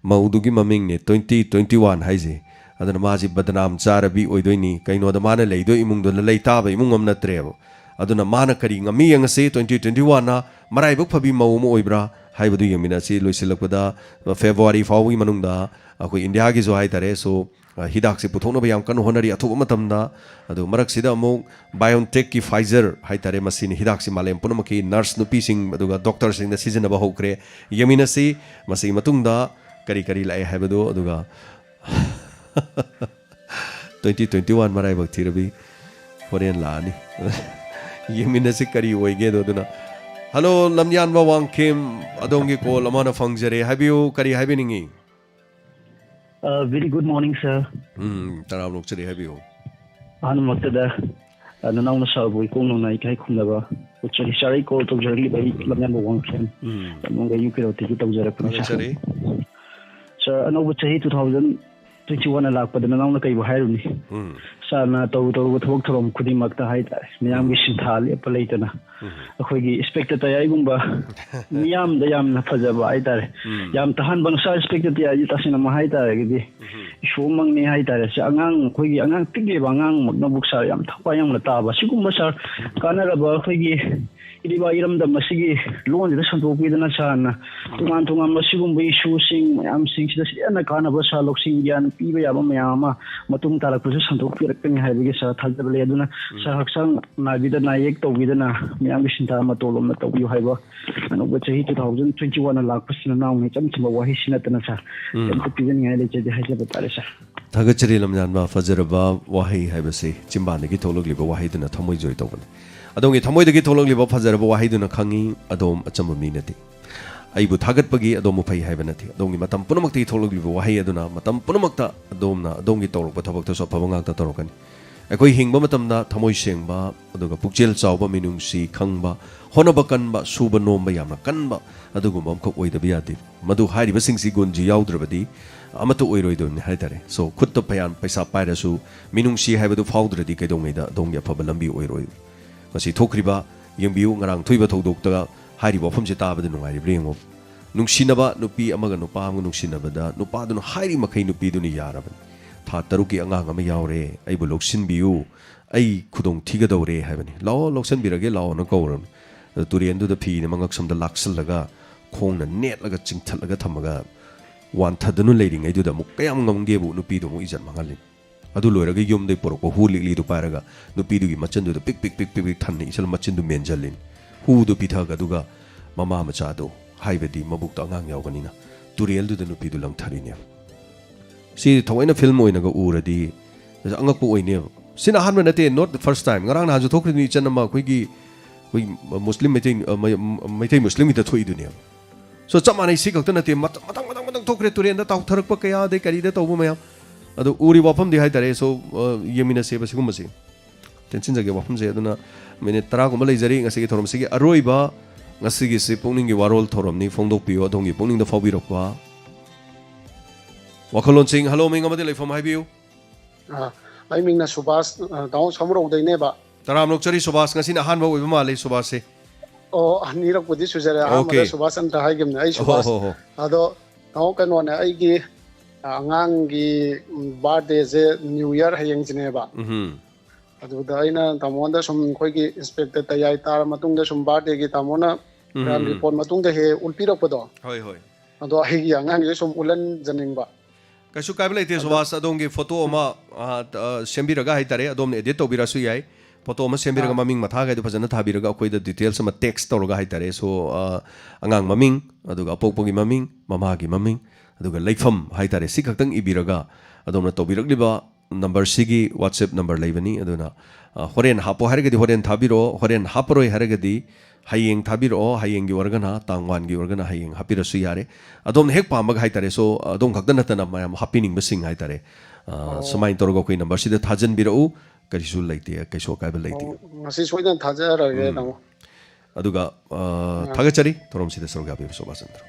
mau dugi maming ne 2021 haije adana maji badnam charabi oidoini kaino da mana leido imung do leita ba imung am natrebo aduna mana kari ngami yang se 2021 na marai buk phabi mau mo oibra haibadu yamina si loisilakpada February fawi manungda akoi India gi jo hai tare so hidak se puthona ba yam kan honari athuba matamda adu marak sida mo BioNTech ki Pfizer hai tare masin hidak si malem punama ki nurse nupi sing aduga doctor sing da season ba hokre yamina si masi matungda kari kari lai haibadu aduga 2021 marai bak thirabi foreign lani yamina si kari oige do duna hello lamyan ba wangkem adongi ko lamana fangjare habiu kari habiningi very good morning, sir. Taram lok chari habiu. Anu maktada nanaw na sa boy kung nung naikay kung laba. Uchari sari ko to jari bay lamyan mo wangkem. Nung gayu kiro tiki to jari pun sa. Sir, ano ba chahi 2021 na lakpa nanaw na kayo hayro ni. Sana to thawag tharom khudi magta hay ta. Miyam gi sinthali apalay na. Akoy gi expected tayo ay ba miyam da yam na phajaba ay tare. Yam tahan bang sa expected tayo ay tasin na mahay tare gidi. Shumang ni hay tare sa angang akoy gi angang tigli bangang magnabuk sa yam thapayang nataba. Sigum ba sir kana ra ba akoy gi idi ba iram da masigi loan da santo pida na sana tungan masigum ba issue sing mayam sing sida siya na kana ba sa loksing yan piba ya ba mayama matung talak puso santo pira kani hay bigi sa thalbale aduna sa haksang nagida na yek to gida na mayam bisinta matolom na to yu hay ba ano ba chahi 2021 na lak pasina na ngi cham chama wahi sinatana sa ko pida ni hay le chedi hay ba tare sa thagachari lamyan ba fajaraba wahi hay ba se chimba ne gi tholok liba wahi duna thamoi joy to ban adongi thamoi dagi tholok liba fajaraba wahi duna khangi adom acham mi nati aibu thagat pagi adom phai hay ba nati adongi matam punamak ti tholok liba wahi aduna matam punamak ta adom na adongi tolok pa thabak to so phabanga ta torokani ꯑꯩꯈꯣꯏ ꯍꯤꯡꯕ ꯃꯇꯝꯗ ꯊꯃꯣꯏ ꯁꯦꯡꯕ ꯑꯗꯨꯒ ꯄꯨꯛꯆꯦꯜ ꯆꯥꯎꯕ ꯃꯤꯅꯨꯡꯁꯤ ꯈꯪꯕ ꯍꯣꯠꯅꯕ ꯀꯟꯕ ꯁꯨꯕ ꯅꯣꯝꯕ ꯌꯥꯝꯅ ꯀꯟꯕ ꯑꯗꯨꯒꯨꯝꯕ ꯑꯃꯈꯛ ꯑꯣꯏꯗꯕ ꯌꯥꯗꯦ ꯃꯗꯨ ꯍꯥꯏꯔꯤꯕꯁꯤꯡꯁꯤ ꯒꯨꯟꯁꯤ ꯌꯥꯎꯗ꯭ꯔꯕꯗꯤ ꯑꯃꯠꯇ ꯑꯣꯏꯔꯣꯏꯗꯕꯅꯤ ꯍꯥꯏꯇꯥꯔꯦ ꯁꯣ ꯈꯨꯠꯇ ꯄꯩꯁꯥ ꯄꯥꯏꯔꯁꯨ ꯃꯤꯅꯨꯡꯁꯤ ꯍꯥꯏꯕꯗꯨ ꯐꯥꯎꯗ꯭ꯔꯗꯤ ꯀꯩꯗꯧꯉꯩꯗ ꯑꯗꯣꯝꯒꯤ ꯑꯐꯕ ꯂꯝꯕꯤ ꯑꯣꯏꯔꯣꯏ ꯃꯁꯤ ꯊꯣꯛꯈ꯭ꯔꯤꯕ ꯌꯦꯡꯕꯤꯌꯨ ꯉꯔꯥꯡ ꯊꯣꯛꯏꯕ ꯊꯧꯗꯣꯛꯇ ꯍꯥꯏꯔꯤꯕ ꯋꯥꯐꯝꯁꯤ ꯇꯥꯕꯗ ꯅꯨꯡꯉꯥꯏꯔꯤꯕ꯭ꯔꯥ ꯌꯦꯡꯉꯣ ꯅꯨꯡꯁꯤꯅꯕ ꯅꯨꯄꯤ ꯑꯃꯒ ꯅꯨꯄꯥ ꯑꯃꯒ ꯅꯨꯡꯁꯤꯅꯕꯗ ꯅꯨꯄꯥꯗꯨꯅ ꯍꯥꯏꯔꯤ ꯃꯈꯩ ꯅꯨꯄꯤꯗꯨꯅ ꯌꯥꯔꯕꯅꯤ ꯊꯥ 6ꯀꯤ ꯑꯉꯥꯡ ꯑꯃ ꯌꯥꯎꯔꯦ ꯑꯩꯕꯨ ꯂꯧꯁꯤꯟꯕꯤꯌꯨ ꯑꯩ ꯈꯨꯗꯣꯡ ꯊꯤꯒꯗꯧꯔꯦ ꯍꯥꯏꯕꯅꯤ ꯂꯥꯛꯑꯣ ꯂꯧꯁꯤꯟꯕꯤꯔꯒꯦ ꯂꯥꯛꯑꯣꯅ ꯀꯧꯔꯕꯅꯤ ꯑꯗꯨ ꯇꯨꯔꯦꯟꯗꯨꯗ ꯐꯤꯅ ꯃꯉꯛꯁꯝꯗ ꯂꯥꯛꯁꯤꯜꯂꯒ ꯈꯣꯡꯅ ꯅꯦꯠꯂꯒ ꯆꯤꯡꯊꯠꯂꯒ ꯊꯝꯃꯒ ꯋꯥꯟꯊꯗꯨꯅ ꯂꯩꯔꯤꯉꯩꯗꯨꯗ ꯑꯃꯨꯛ ꯀꯌꯥꯝ ꯉꯝꯒꯦꯕꯨ ꯅꯨꯄꯤꯗꯨ ꯑꯃꯨꯛ ꯏꯖꯠ ꯃꯥꯡꯍꯜꯂꯤ ꯑꯗꯨ ꯂꯣꯏꯔꯒ ꯌꯨꯝꯗꯩ ꯄꯨꯔꯛꯄ ꯍꯨ ꯂꯤꯛꯂꯤꯗꯨ ꯄꯥꯏꯔꯒ ꯅꯨꯄꯤꯗꯨꯒꯤ ꯃꯆꯟꯗꯨꯗ ꯄꯤꯛ ꯄꯤꯛ ꯄꯤꯛ ꯄꯤꯛ ꯄꯤꯛ ꯊꯟꯅ ꯏꯁꯜ ꯃꯆꯤꯟꯗꯨ ꯃꯦꯟꯖꯜꯂꯤꯅꯤ ꯍꯨꯗꯨ ꯄꯤꯊꯛꯑꯒ ꯑꯗꯨꯒ ꯃꯃꯥ ꯃꯆꯥꯗꯣ ꯍꯥꯏꯕꯗꯤ ꯃꯕꯨꯛꯇ ꯑꯉꯥꯡ ꯌꯥꯎꯕꯅꯤ나 ꯇꯨꯔꯦꯜꯗꯨꯗ ꯅꯨꯄꯤꯗꯨ ꯂꯪꯊꯔꯤꯅꯦꯕ ꯁꯤ ꯊꯑꯣꯏꯅ ꯐꯤल्म ꯑꯣꯏꯅꯒ ꯎꯔꯗꯤ ꯑꯉꯛꯄ ꯑꯣꯏꯅꯦꯕ ꯁꯤꯅ ꯑꯍꯥꯟꯕ ꯅꯠꯇꯦ ꯅꯣꯠ ꯐꯥꯔꯁט ꯇꯥꯏꯝ ꯉꯔꯥꯡ ꯅꯍꯥꯟꯁꯨ ꯊꯣꯛꯈ꯭ꯔꯤꯗꯨꯅꯤ ꯏꯆꯟ ꯑꯃ ꯑꯩꯈꯣꯏ ꯃꯨꯁꯂꯤꯝ ꯃꯩꯇꯩ ꯃꯨꯁꯂꯤꯝꯒꯤꯗ ꯊꯣꯛꯏꯗꯨꯅꯦꯕ ꯁꯣ ꯆꯞ ꯃꯥꯟꯅꯩ ꯁꯤ ꯈꯛꯇ ꯅꯠꯇꯦ ꯃꯊꯪ ꯊꯣꯛꯈ꯭ꯔꯦ ꯇꯨꯔꯦꯟꯗ ꯇꯥꯎꯊꯔꯛꯄ ꯀꯌꯥꯗꯩ ꯀꯔꯤꯗ ꯇꯧꯕ ꯃꯌꯥꯝ ꯑꯗꯣ ꯎꯔꯤꯕ ꯋꯥꯐꯝꯗꯤ ꯍꯥꯏꯇꯥꯔꯦ ꯁꯣ ꯌꯦꯡꯃꯤꯟꯅꯁꯦꯕ ꯁꯤꯒꯨꯝꯕꯁꯤ ꯇꯦꯟꯁꯤꯟꯖꯒꯦ ꯋꯥꯐꯝꯁꯦ ꯑꯗꯨꯅ ꯃꯤꯅꯤꯠ 10ꯒꯨꯝꯕ ꯂꯩꯖꯔꯤ ꯉꯁꯤꯒꯤ ꯊꯧꯔꯝꯁꯤꯒꯤ ꯑꯔꯣꯏꯕ ngasi pungning gi warol thoromni phongdokpiyo adongi pungning da phawbirokwa wakhalon sing hello ming amade leifam haibiu ai mingna subas daw samro udaine ba taram lokchari subas ngasi na hanba oiba male subas se o anirak pudi sujare amada subas anta haigimna ai subas ado daw kano ne ai gi angang gi birthday je new year hayeng jine ba aduda aina tamonda sum khoi gi inspector tayai tar matungda sum birthday gi tamona ram report matungda he ulpirakpado hoi hoi ado ai gi angang gi sum ulan janingba kasu kaibla ite subas adongi photo ama sembiraga haitare adom edit tobirasu yai photo ama sembiraga maming matha ga du phajana thabiraga akoi da details ama text toroga haitare so angang maming aduga apokpogi maming mama gi maming aduga leifam haitare si khaktang ibiraga adomna tobirakliba number sigi WhatsApp number leibani aduna horen hapo haragadi horen thabiro horen haporoi haragadi hayeng thabiro hayeng gi wargana tangwan gi wargana hayeng hapirasu yare adom hek pamag haitare so adom khakda natana mayam happening basing haitare samai torogo koi number sida thajan birau karisu leite kaiso kaibal leite ngasi soidan thajara ge namo aduga thagachari torom sida sorga bi so basandro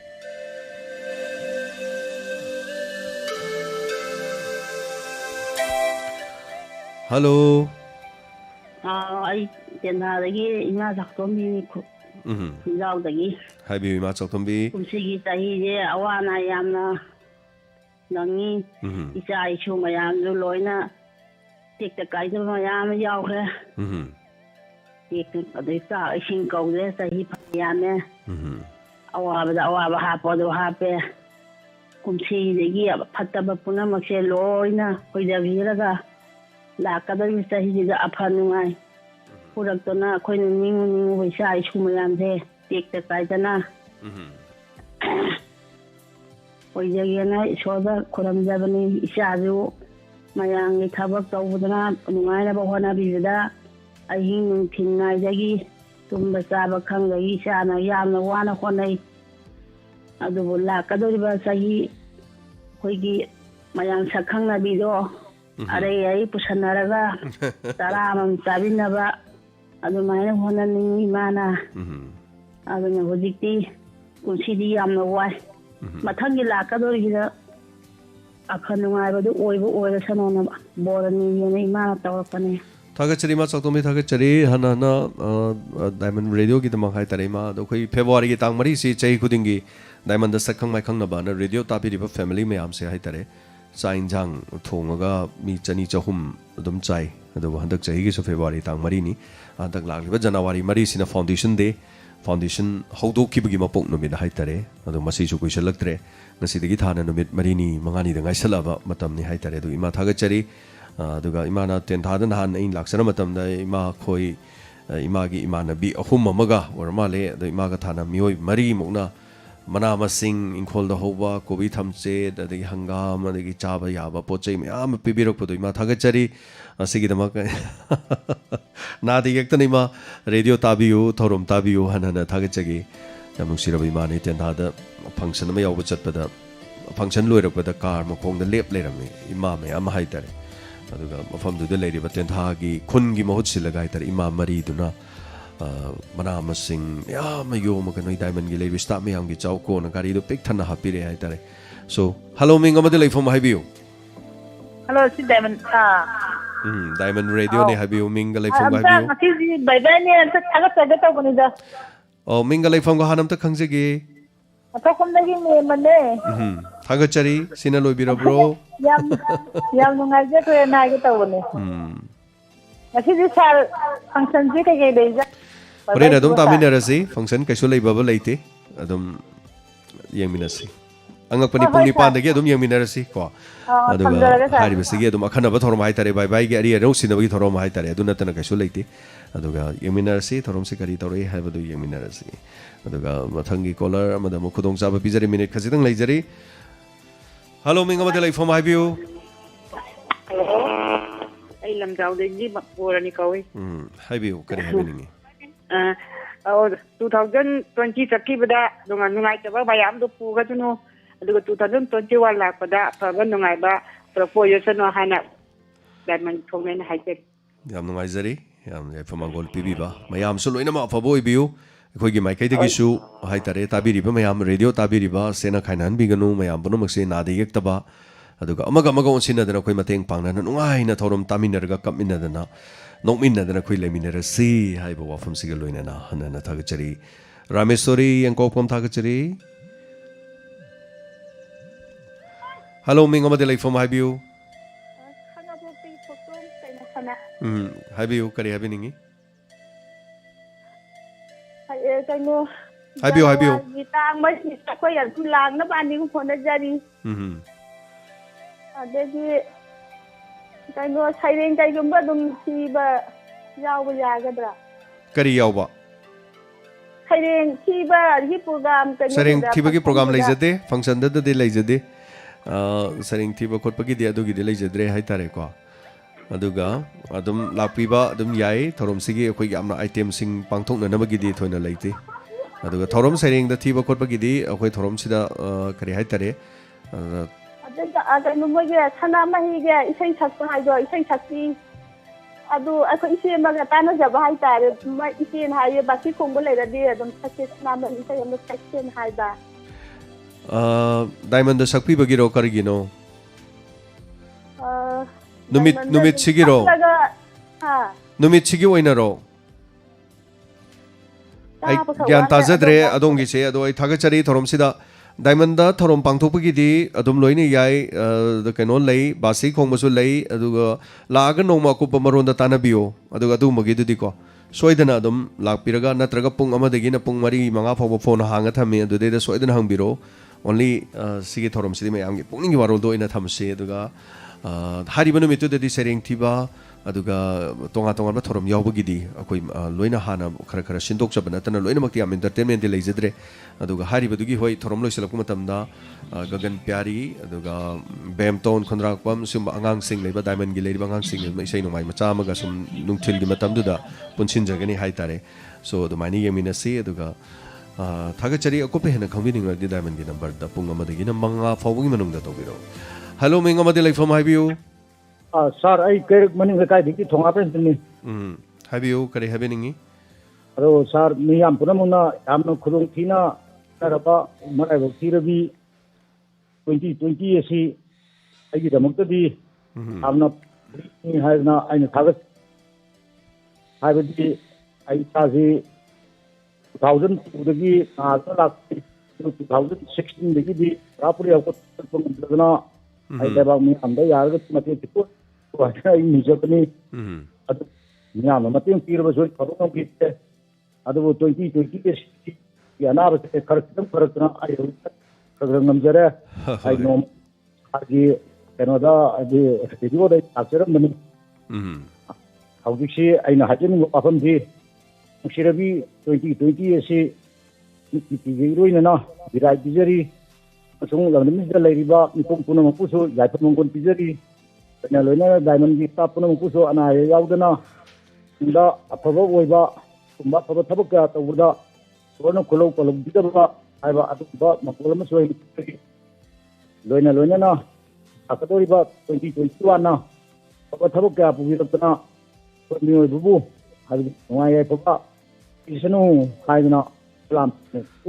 hello ai tenadagi ina zaktombi jaudagi haibi ma choktombi kumsigi tahi je awana yamna nangi isa isu mayam lu loina tikta kaida mayam yaukhe tik adai ta ising kaude tahi phayame awaba hapodo hape kumsigidagi phattaba punamakse loina hoidabiraga lakadari sahijida aphanungai purakna khoina ningu hoisa isu mayamse tikta kaidana hoijagena isoda khoramjabani isaju mayangi thabak tawbudana nungaina ba hona bibida ahin nungthinnaidagi tumba chaba khangagi sana yamna wana khonai adubu lakadari ba sahi hoigi mayang sakhangna bido are ai pusanaraga taramam sabinaba adumai hona ningi mana aduna hojikti kunsidi yamna wai mathangi lakadori hida akhanungai badu oibu oira sanona borani yene imana tawapane thagachari ma choktomi thagachari hana na diamond radio gi tamang hai tare ma do khoi february gi tang mari si chai khudingi diamond da sakhang mai khang na ba na radio tapiri ba family mayam se hai tare chainjang thongaga mi chani chahum adum chai adu handak chahi gi so february tang mari ni handak lagliba january mari sina foundation day foundation haudo kibagi mapok numit hai tare adu masi chu kuisal laktre ngasi degi thana numit mari ni mangani da ngai salaba matam ni hai tare adu ima thagachari aduga imana ten thadan han in laksana matam da ima khoi ima gi imana bi ahum amaga warmale adu ima ga thana mioi mari mukna mana masing inkhol da hoba kobi thamche adagi hangam adagi chaba yaba pochai myam pibirak podo ima thagachari asigi dama na de yekta nima radio tabiu thorom tabiu hanana thagachagi yamung sirabi mani ten thada function ma yawba chatpada function loirakpada car makhong da lep lerami ima me am haitare aduga mafamduda leiriba tenthagi khungi mahut silaga haitar ima mari duna mana masing ya mayo makanoi diamond gi leibi stop me amgi chauko na gari do pik thana hapire haitare so hello ming amade leifom haibiu hello si diamond diamond radio ne haibiu ming ga leifom haibiu ngasi ji bye bye ne taga taga ta bani da oh ming ga leifom ga hanam ta khangjegi atakom dagi me mane thaga chari sina loibira bro yam nungai je ko na ga ta bani ngasi ji sal function ji ke deja ore na dum taminarasi function kaisu leibaba leite adum yengminasi angak pani pungni pandagi adum yengminarasi ko aduga hari besigi adum akhanaba thorom haitare bye bye gi ari ro sinabagi thorom haitare aduna tana kaisu leite aduga yengminarasi thorom se kari tore haibadu yengminarasi aduga mathangi caller amada mo khudong chaba bijari minute khasitang leijari hello minga made leifom haibiu hello ai lamjau de ji borani kawi haibiu kari haibiningi 2020 sakibada dunga nungai taba bayam do puga tuno aduga 2021 lakpada phaba nungai ba proposition no hana diamond thongmen haite yam nungai jari yam yaifama gol pibi ba mayam su loina ma phabo ibiu khoi gi mai kai de gi su haitare tabiri ba mayam radio tabiri ba sena khainan biganu mayam bono makse na de yek taba aduga amaga onsina dana khoi mateng pangna nungai na thorom taminarga kapminna dana nokminna dana khoi leminara si haiba wafam siga loina na hanana thagachari rameswari yankopam thagachari hello minga made leifom haibiu haibiu kari habiningi haibiu tang mai ko yan tulang na bani ko phone jari adegi kaino saireng kai gumba dum siba yawa yagadra kari yawba saireng siba hi program kan saireng thiba gi program leijade function da de leijade saireng thiba khotpa gi de adu gi de leijadre haitare ko aduga adum lapiba adum yai thorom sigi akoi gi amna item sing pangthok na namagi di thoina leite aduga thorom saireng da thiba khotpa gi di akoi thorom sida kari haitare kaino mo ge sana ma hi ge isai sakpa hai do isai sakti adu ako isi maga tana jaba hai tare ma isi na hai baki khongbo leira di adum sakse sana ma isai am section hai ba diamond da sakpi bagi ro kar gino numit sigiro numit sigi oina ro ai gyan tajadre adongi se ado ai thagachari thorom sida diamond da thorom pangthokpagi di adum loine yai da keno lei basi khongmasu lei aduga laga noma ko pamaron da tanabiyo aduga adu magi dudi ko soidana adum lakpiraga natraga pung amadagi na pung mari manga phobo phone hanga thame adu de da soidana hangbiro only sigi thorom sidi me amgi pungning warol do ina thamse aduga haribanu mitu de di sereng thiba aduga tonga ba thorom yawbagi di akoi loina hana khara sindok chabana tana loina makti am entertainment de leijadre aduga haribadugi hoi thorom loi selak matamda gagan pyari aduga bemton khondrak pam sum angang sing leiba diamond gi leiba angang sing mai sei nomai macha maga sum nungthil gi matam duda punsin jagani haitare so the mani yamina se aduga thagachari akope hena khangbi ning di diamond gi number da pung amadagi na manga fawgi manung da tobiro hello menga made leifom haibiu sir ai kerek maning kai dikti thonga pen tini haibiu kare habeningi aro sir mi am punamuna amno khudong thina taraba marai bokirabi 2020 asi ai damakta di amna ni haina aina thagat haibadi ai taji 2002 dagi lakh 2016 dagi di rapuri ko pangdana ai debak mi amda yarga mate tipo ai nijapni adu mi am mate pirba so khadong kitte adu 2020 yana ba kharkam kharkna ai khadram jare ai nom agi kenoda adi video dai acharam mani haudiksi aina hajin apam di sirabi 2020 asi tigiroina na birai bijari asung lamni da leiriba nipum puna mapuso yaipum mongon bijari na loina diamond gi ta puna mapuso ana yaudana inda apaba oiba kumba apaba thabaka tawda sono kholo kolom bidaba aiba atuba makolama soi loina na akatoriba 2021 na ꯊꯕꯛ ꯀꯌꯥ ꯄꯨꯕꯤꯔꯛꯇꯅ ꯑꯩꯈꯣꯏ ꯃꯤꯑꯣꯏꯕꯕꯨ ꯍꯥꯏꯕꯗꯤ ꯅꯨꯡꯉꯥꯏ ꯌꯥꯏꯐꯕ ꯄꯤꯁꯅꯨ ꯍꯥꯏꯗꯅ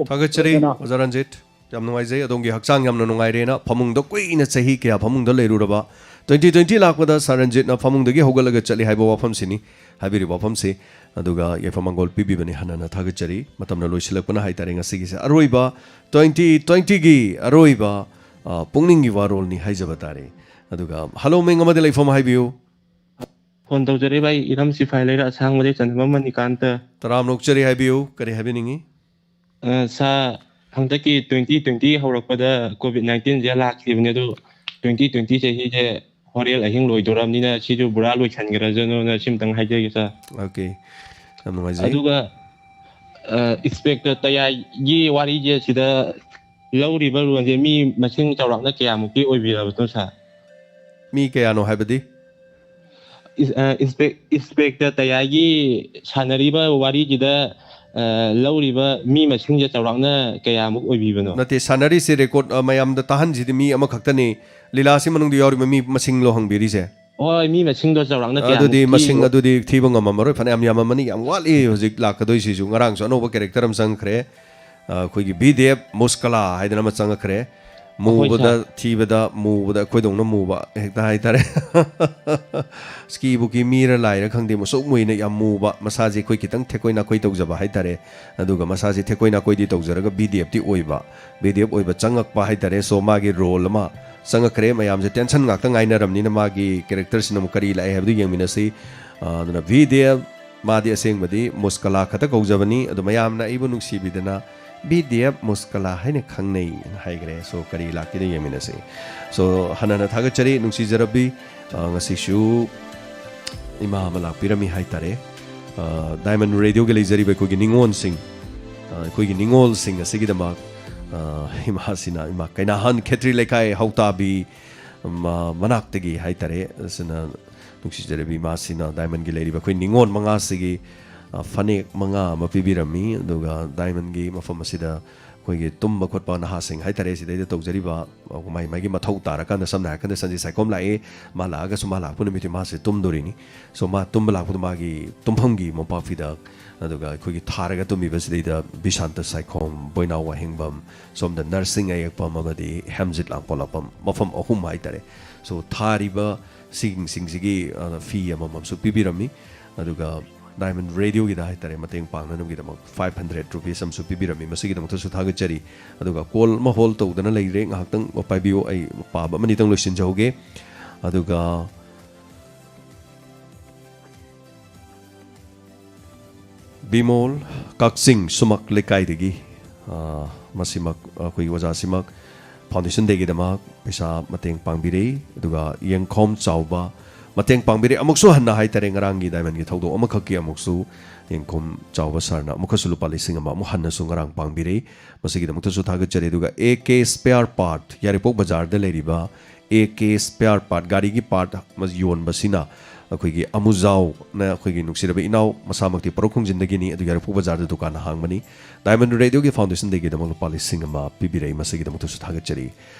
ꯊꯥꯒꯠꯆꯔꯤ ꯑꯣꯖꯥ ꯔꯟꯖꯤꯠ ꯌꯥꯝ ꯅꯨꯡꯉꯥꯏꯖꯩ ꯑꯗꯣꯝꯒꯤ ꯍꯛꯆꯥꯡ ꯌꯥꯝꯅ ꯅꯨꯡꯉꯥꯏꯔꯦꯅ ꯐꯃꯨꯡꯗ ꯀꯨꯏꯅ ꯆꯍꯤ ꯀꯌꯥ ꯐꯃꯨꯡꯗ ꯂꯩꯔꯨꯔꯕ 2020 ꯂꯥꯛꯄꯗ ꯁꯥꯔ ꯔꯟꯖꯤꯠꯅ ꯐꯃꯨꯡꯗꯒꯤ ꯍꯧꯒꯠꯂꯒ ꯆꯠꯂꯤ ꯍꯥꯏꯕ ꯋꯥꯐꯝꯁꯤꯅꯤ ꯍꯥꯏꯕꯤꯔꯤꯕ ꯋꯥꯐꯝꯁꯤ ꯑꯗꯨꯒ ꯌꯥꯏꯐꯃꯪꯒꯣꯜ ꯄꯤꯕꯤꯕꯅꯤ ꯍꯟꯅ ꯊꯥꯒꯠꯆꯔꯤ ꯃꯇꯝꯅ ꯂꯣꯏꯁꯤꯜꯂꯛꯄꯅ ꯍꯥꯏꯇꯥꯔꯦ ꯉꯁꯤꯒꯤꯁꯦ ꯑꯔꯣꯏꯕ 2020ꯒꯤ ꯑꯔꯣꯏꯕ ꯄꯨꯛꯅꯤꯡꯒꯤ ꯋꯥꯔꯣꯜꯅꯤ ꯍꯥꯏꯖꯕ ꯇꯥꯔꯦ ꯑꯗꯨꯒ ꯍꯜꯂꯣ ꯃꯤꯡ ꯑꯃꯗꯤ ꯂꯩꯐꯝ ꯍꯥꯏꯕꯤꯌꯨ ꯐꯣꯟ ꯇꯧꯖꯔꯤꯕ ꯑꯩ ꯏꯔꯝ ꯁꯤꯐꯥꯏ ꯂꯩꯔ ꯑꯁꯥꯡꯕꯗꯤ ꯆꯟꯗꯕ ꯃꯅꯤꯀꯥꯟꯇ ꯇꯔꯥꯝ ꯅꯣꯛꯆꯔꯤ ꯍꯥꯏꯕꯤꯌꯨ ꯀꯔꯤ ꯍꯥꯏꯕꯤꯅꯤꯡꯉꯤ ꯁꯥ ꯍꯟꯗꯛꯀꯤ 2020 ꯍꯧꯔꯛꯄꯗ COVID-19ꯁꯦ ꯂꯥꯛꯈꯤꯕꯅꯦ ꯑꯗꯨ 2020 ꯆꯍꯤꯁꯦ ꯍꯣꯔꯦꯜ ꯑꯍꯤꯡ ꯂꯣꯏꯗꯣꯔꯕꯅꯤꯅ ꯁꯤꯁꯨ ꯕꯨꯔꯥ ꯂꯣꯏꯁꯟꯈ꯭ꯔꯖꯅꯣꯅ ꯁꯤꯝꯇꯪ ꯍꯥꯏꯖꯒꯦ ꯁꯥ ꯑꯣꯀꯦ ꯌꯥꯝ ꯅꯨꯡꯉꯥꯏꯖꯩ ꯑꯗꯨꯒ ꯏꯟꯁꯄꯦꯛꯇꯔ ꯇꯌꯥꯏꯒꯤ ꯋꯥꯔꯤꯁꯦ ꯁꯤꯗ ꯂꯧꯔꯤꯕ ꯂꯣꯟꯁꯦ ꯃꯤ ꯃꯁꯤꯡ ꯆꯥꯎꯔꯥꯛꯅ ꯀꯌꯥꯃꯨꯛꯇꯤ ꯑꯣꯏꯕꯤꯔꯕꯅꯣ ꯁꯥ ꯃꯤ ꯀꯌꯥꯅꯣ ꯍꯥꯏꯕꯗꯤ ꯏꯟꯁꯄꯦꯛꯇꯔ ꯇꯌꯥꯏꯒꯤ ꯁꯥꯟꯅꯔꯤꯕ ꯋꯥꯔꯤꯁꯤꯗ ꯂꯧꯔꯤꯕ ꯃꯤ ꯃꯁꯤꯡꯁꯦ ꯆꯥꯎꯔꯥꯛꯅ ꯀꯌꯥꯃꯨꯛ ꯑꯣꯏꯕꯤꯕꯅꯣ ꯅꯠꯇꯦ ꯁꯥꯟꯅꯔꯤꯁꯦ ꯔꯦꯀꯣꯔꯗ ꯃꯌꯥꯝꯗ ꯇꯥꯍꯟꯁꯤꯗꯤ ꯃꯤ ꯑꯃꯈꯛꯇꯅꯤ ꯂꯤꯂꯥꯁꯤ ꯃꯅꯨꯡꯗ ꯌꯥꯎꯔꯤꯕ ꯃꯤ ꯃꯁꯤꯡꯂꯣ ꯍꯪꯕꯤꯔꯤꯁꯦ ꯍꯣꯏ ꯃꯤ ꯃꯁꯤꯡꯗꯣ ꯆꯥꯎꯔꯥꯛꯅ ꯑꯗꯨꯗꯤ ꯀꯌꯥꯃꯨꯛ ꯃꯁꯤꯡ ꯑꯗꯨꯗꯤ ꯊꯤꯕ ꯉꯝꯃꯝꯃꯔꯣꯏ ꯐꯅꯌꯥꯝ ꯌꯥꯝꯃꯝꯃꯅꯤ ꯌꯥꯝ ꯋꯥꯠꯂꯤ ꯍꯧꯖꯤꯛ ꯂꯥꯛꯀꯗꯣꯏꯁꯤꯁꯨ ꯉꯔꯥꯡꯁꯨ ꯑꯅꯧꯕ ꯀꯦꯔꯦꯛꯇꯔ ꯑꯃ ꯆꯪꯈ꯭ꯔꯦ ꯑꯩꯈꯣꯏꯒꯤ BDF ꯃꯨꯁꯀꯂꯥ ꯍꯥꯏꯗꯅ ꯑꯃ ꯆꯪꯉꯛꯈ꯭ꯔꯦ ꯃꯨꯕꯗ ꯊꯤꯕꯗ ꯃꯨꯕꯗ ꯑꯩꯈꯣꯏꯗꯧꯅ ꯃꯨꯕ ꯍꯦꯛꯇ ꯍꯥꯏꯇꯥꯔꯦ ꯁ꯭ꯀꯤꯕꯨꯀꯤ ꯃꯤꯔ ꯂꯥꯏꯔ ꯈꯪꯗꯦ ꯃꯁꯨꯛ ꯃꯨꯏꯅ ꯌꯥꯝ ꯃꯨꯕ ꯃꯁꯥꯁꯦ ꯑꯩꯈꯣꯏ ꯈꯤꯇꯪ ꯊꯦꯛꯀꯣꯏ ꯅꯥꯀꯣꯏ ꯇꯧꯖꯕ ꯍꯥꯏꯇꯥꯔꯦ ꯑꯗꯨꯒ ꯃꯁꯥꯁꯦ ꯊꯦꯛꯀꯣꯏ ꯅꯥꯀꯣꯏꯗꯤ ꯇꯧꯖꯔꯒ BDFꯇꯤ ꯑꯣꯏꯕ BDF ꯑꯣꯏꯕ ꯆꯪꯉꯛꯄ ꯍꯥꯏꯇꯥꯔꯦ ꯁꯣ ꯃꯥꯒꯤ ꯔꯣꯜ ꯑꯃ ꯆꯪꯉꯛꯈ꯭ꯔꯦ ꯃꯌꯥꯝꯁꯦ ꯇꯦꯟꯁꯟ ꯉꯥꯛꯇ ꯉꯥꯏꯅꯔꯕꯅꯤꯅ ꯃꯥꯒꯤ ꯀꯦꯔꯦꯛꯇꯔꯁꯤꯅ ꯑꯃꯨꯛ ꯀꯔꯤ ꯂꯥꯛꯑꯦ ꯍꯥꯏꯕꯗꯨ ꯌꯦꯡꯃꯤꯟꯅꯁꯤ ꯑꯗꯨꯅ BDF ꯃꯥꯗꯤ ꯑꯁꯦꯡꯕꯗꯤ ꯃꯨꯁꯀꯂꯥ ꯈꯛꯇ ꯀꯧꯖꯕꯅꯤ ꯑꯗꯨ ꯃꯌꯥꯝꯅ ꯑꯩꯕꯨ ꯅꯨꯡꯁꯤꯕꯤꯗꯅ BDF ꯃꯨꯁꯀꯂꯥ ꯍꯥꯏꯅ ꯈꯪꯅꯩ ꯍꯥꯏꯈ꯭ꯔꯦ ꯁꯣ ꯀꯔꯤ ꯂꯥꯛꯀꯦꯗ ꯌꯦꯡꯃꯤꯟꯅꯁꯤ ꯁꯣ ꯍꯟꯅ ꯊꯥꯒꯠꯆꯔꯤ ꯅꯨꯡꯁꯤꯖꯔꯕꯤ ꯉꯁꯤꯁꯨ ꯏꯃꯥ ꯑꯃ ꯂꯥꯛꯄꯤꯔꯝꯃꯤ ꯍꯥꯏꯇꯥꯔꯦ ꯗꯥꯏꯃꯟ ꯔꯦꯗꯤꯑꯣꯒꯤ ꯂꯩꯖꯔꯤꯕ ꯑꯩꯈꯣꯏꯒꯤ ꯅꯤꯡꯉꯣꯜꯁꯤꯡ ꯑꯩꯈꯣꯏꯒꯤ ꯅꯤꯡꯉꯣꯜꯁꯤꯡ ꯑꯁꯤꯒꯤꯗꯃꯛ ꯏꯃꯥꯁꯤꯅ ꯏꯃꯥ ꯀꯩꯅꯥꯍꯟ ꯈꯦꯇ꯭ꯔꯤ ꯂꯩꯀꯥꯏ ꯍꯧꯇꯥꯕꯤ ꯃꯅꯥꯛꯇꯒꯤ ꯍꯥꯏꯇꯥꯔꯦ ꯑꯁꯤꯅ ꯅꯨꯡꯁꯤꯖꯔꯕꯤ ꯏꯃꯥꯁꯤꯅ ꯗꯥꯏꯃꯟꯒꯤ ꯂꯩꯔꯤꯕ ꯑꯩꯈꯣꯏ ꯅꯤꯡꯉꯣꯜ ꯃꯉꯥꯁꯤꯒꯤ ꯐꯅꯦꯛ 5 ꯑꯃ ꯄꯤꯕꯤꯔꯝꯃꯤ ꯑꯗꯨꯒ ꯗꯥꯏꯃꯟꯒꯤ ꯃꯐꯝ ꯑꯁꯤꯗ ꯑꯩꯈꯣꯏꯒꯤ ꯇꯨꯝꯕ ꯈꯣꯠꯄ ꯅꯍꯥꯁꯤꯡ ꯍꯥꯏꯇꯥꯔꯦ ꯁꯤꯗꯩꯗ ꯇꯧꯖꯔꯤꯕ ꯃꯥꯒꯤ ꯃꯊꯧ ꯇꯥꯔꯀꯥꯟꯗ ꯁꯝꯅ ꯍꯥꯏꯔꯀꯥꯟꯗ ꯁꯟꯖꯤ ꯁꯥꯏꯈꯣꯝ ꯂꯥꯛꯑꯦ ꯃꯥ ꯂꯥꯛꯑꯒꯁꯨ ꯃꯥ ꯂꯥꯛꯄ ꯅꯨꯃꯤꯠꯇꯤ ꯃꯥꯁꯦ ꯇꯨꯝꯗꯣꯔꯤꯅꯤ ꯁꯣ ꯃꯥ ꯇꯨꯝꯕ ꯂꯥꯛꯄꯗ ꯃꯥꯒꯤ ꯇꯨꯝꯐꯝꯒꯤ ꯃꯣꯝꯄꯥꯛꯐꯤꯗꯛ ꯑꯗꯨꯒ ꯑꯩꯈꯣꯏꯒꯤ ꯊꯥꯔꯒ ꯇꯨꯝꯃꯤꯕꯁꯤꯗꯩꯗ ꯕꯤꯁꯥꯟꯇ ꯁꯥꯏꯈꯣꯝ ꯕꯣꯏꯅꯥꯎ ꯋꯥꯍꯦꯡꯕꯝ ꯁꯣꯝꯗ ꯅꯔꯁꯤꯡ ꯑꯌꯦꯛꯄꯝ ꯑꯃꯗꯤ ꯍꯦꯝꯖꯤꯠ ꯂꯥꯡꯄꯣꯛꯂꯥꯛꯄꯝ ꯃꯐꯝ 3 ꯍꯥꯏꯇꯥꯔꯦ ꯁꯣ ꯊꯥꯔꯤꯕ ꯁꯤꯡꯁꯤꯒꯤ ꯐꯤ ꯑꯃꯃꯝꯁꯨ ꯄꯤꯕꯤꯔꯝꯃꯤ ꯑꯗꯨꯒ ꯗꯥꯏꯃꯟ ꯔꯦꯗꯤꯑꯣꯒꯤꯗ ꯍꯥꯏꯇꯥꯔꯦ ꯃꯇꯦꯡ ꯄꯥꯡꯅꯅꯕꯒꯤꯗꯃꯛ 500 ꯔꯨꯄꯤꯁ ꯑꯃꯁꯨ ꯄꯤꯕꯤꯔꯝꯃꯤ ꯃꯁꯤꯒꯤꯗꯃꯛꯇꯁꯨ ꯊꯥꯒꯠꯆꯔꯤ ꯑꯗꯨꯒ ꯀꯣꯜ ꯑꯃ ꯍꯣꯜ ꯇꯧꯗꯅ ꯂꯩꯔꯦ ꯉꯥꯏꯍꯥꯛꯇꯪ ꯄꯥꯏꯕꯤꯌꯨ ꯑꯩ ꯄꯥꯕ ꯑꯃꯅꯤꯇꯪ ꯂꯣꯏꯁꯤꯟꯖꯍꯧꯒꯦ ꯑꯗꯨꯒ ꯕꯤꯃꯣꯜ ꯀꯛꯆꯤꯡ ꯁꯨꯃꯛ ꯂꯩꯀꯥꯏꯗꯒꯤ ꯃꯁꯤꯃꯛ ꯑꯩꯈꯣꯏꯒꯤ ꯑꯣꯖꯥꯁꯤꯃꯛ ꯐꯥꯎꯟꯗꯦꯁꯟ ꯗꯦꯒꯤꯗꯃꯛ ꯄꯩꯁా ꯃꯇꯦꯡ ꯄꯥꯡꯕꯤꯔꯛꯏ ꯑꯗꯨꯒ ꯌꯦꯡꯈꯣꯝ ꯆꯥꯎꯕ ꯃꯇꯦꯡ ꯄꯥꯡꯕꯤꯔꯛꯏ ꯑꯃꯨꯛꯁꯨ ꯍꯟꯅ ꯍꯥꯏꯇꯥꯔꯦ ꯉꯔꯥꯡꯒꯤ ꯗꯥꯏꯃꯟꯒꯤ ꯊꯧꯗꯣꯛ ꯑꯃꯈꯛꯀꯤ ꯑꯃꯨꯛꯁꯨ ꯌꯦꯡꯈꯣꯝ ꯆꯥꯎꯕ ꯁꯥꯔꯅ ꯑꯃꯨꯛꯀꯁꯨ ꯂꯨꯄꯥ 1,000 ꯑꯃꯨꯛ ꯍꯟꯅꯁꯨ ꯉꯔꯥꯡ ꯄꯥꯡꯕꯤꯔꯛꯏ ꯃꯁꯤꯒꯤꯗꯃꯛꯇꯁꯨ ꯊꯥꯒꯠꯆꯔꯤ ꯑꯗꯨꯒ AK ꯁ꯭ꯄꯦꯌꯥꯔ ꯄꯥꯔꯠ ꯌꯥꯏꯔꯤꯄꯣꯛ ꯕꯖꯥꯔꯗ ꯂꯩꯔꯤꯕ AK ꯁ꯭ꯄꯦꯌꯥꯔ ꯄꯥꯔꯠ ꯒꯥꯔꯤꯒꯤ ꯄꯥꯔꯠ ꯌꯣꯟꯕꯁꯤꯅ ꯑꯩꯈꯣꯏꯒꯤ ꯑꯃꯨꯖꯥꯎꯅ ꯑꯩꯈꯣꯏꯒꯤ ꯅꯨꯡꯁꯤꯔꯕ ꯏꯅꯥꯎ ꯃꯁꯥꯃꯛꯇꯤ ꯄꯔꯧ ꯈꯣꯡꯖꯤꯟꯗꯒꯤꯅꯤ ꯑꯗꯨ ꯌꯥꯏꯔꯤꯄꯣꯛ ꯕꯖꯥꯔꯗ ꯗꯨꯀꯥꯟ ꯍꯥꯡꯕꯅꯤ ꯗꯥꯏꯃꯟ ꯔꯦꯗꯤꯑꯣꯒꯤ ꯐꯥꯎꯟꯗꯦꯁꯟꯗꯒꯤꯗꯃꯛ ꯂꯨꯄꯥ 1,000 ꯑꯃ ꯄꯤꯕꯤꯔꯛꯏ ꯃꯁꯤꯒꯤꯗꯃꯛꯇꯁꯨ ꯊꯥꯒꯠꯆꯔꯤ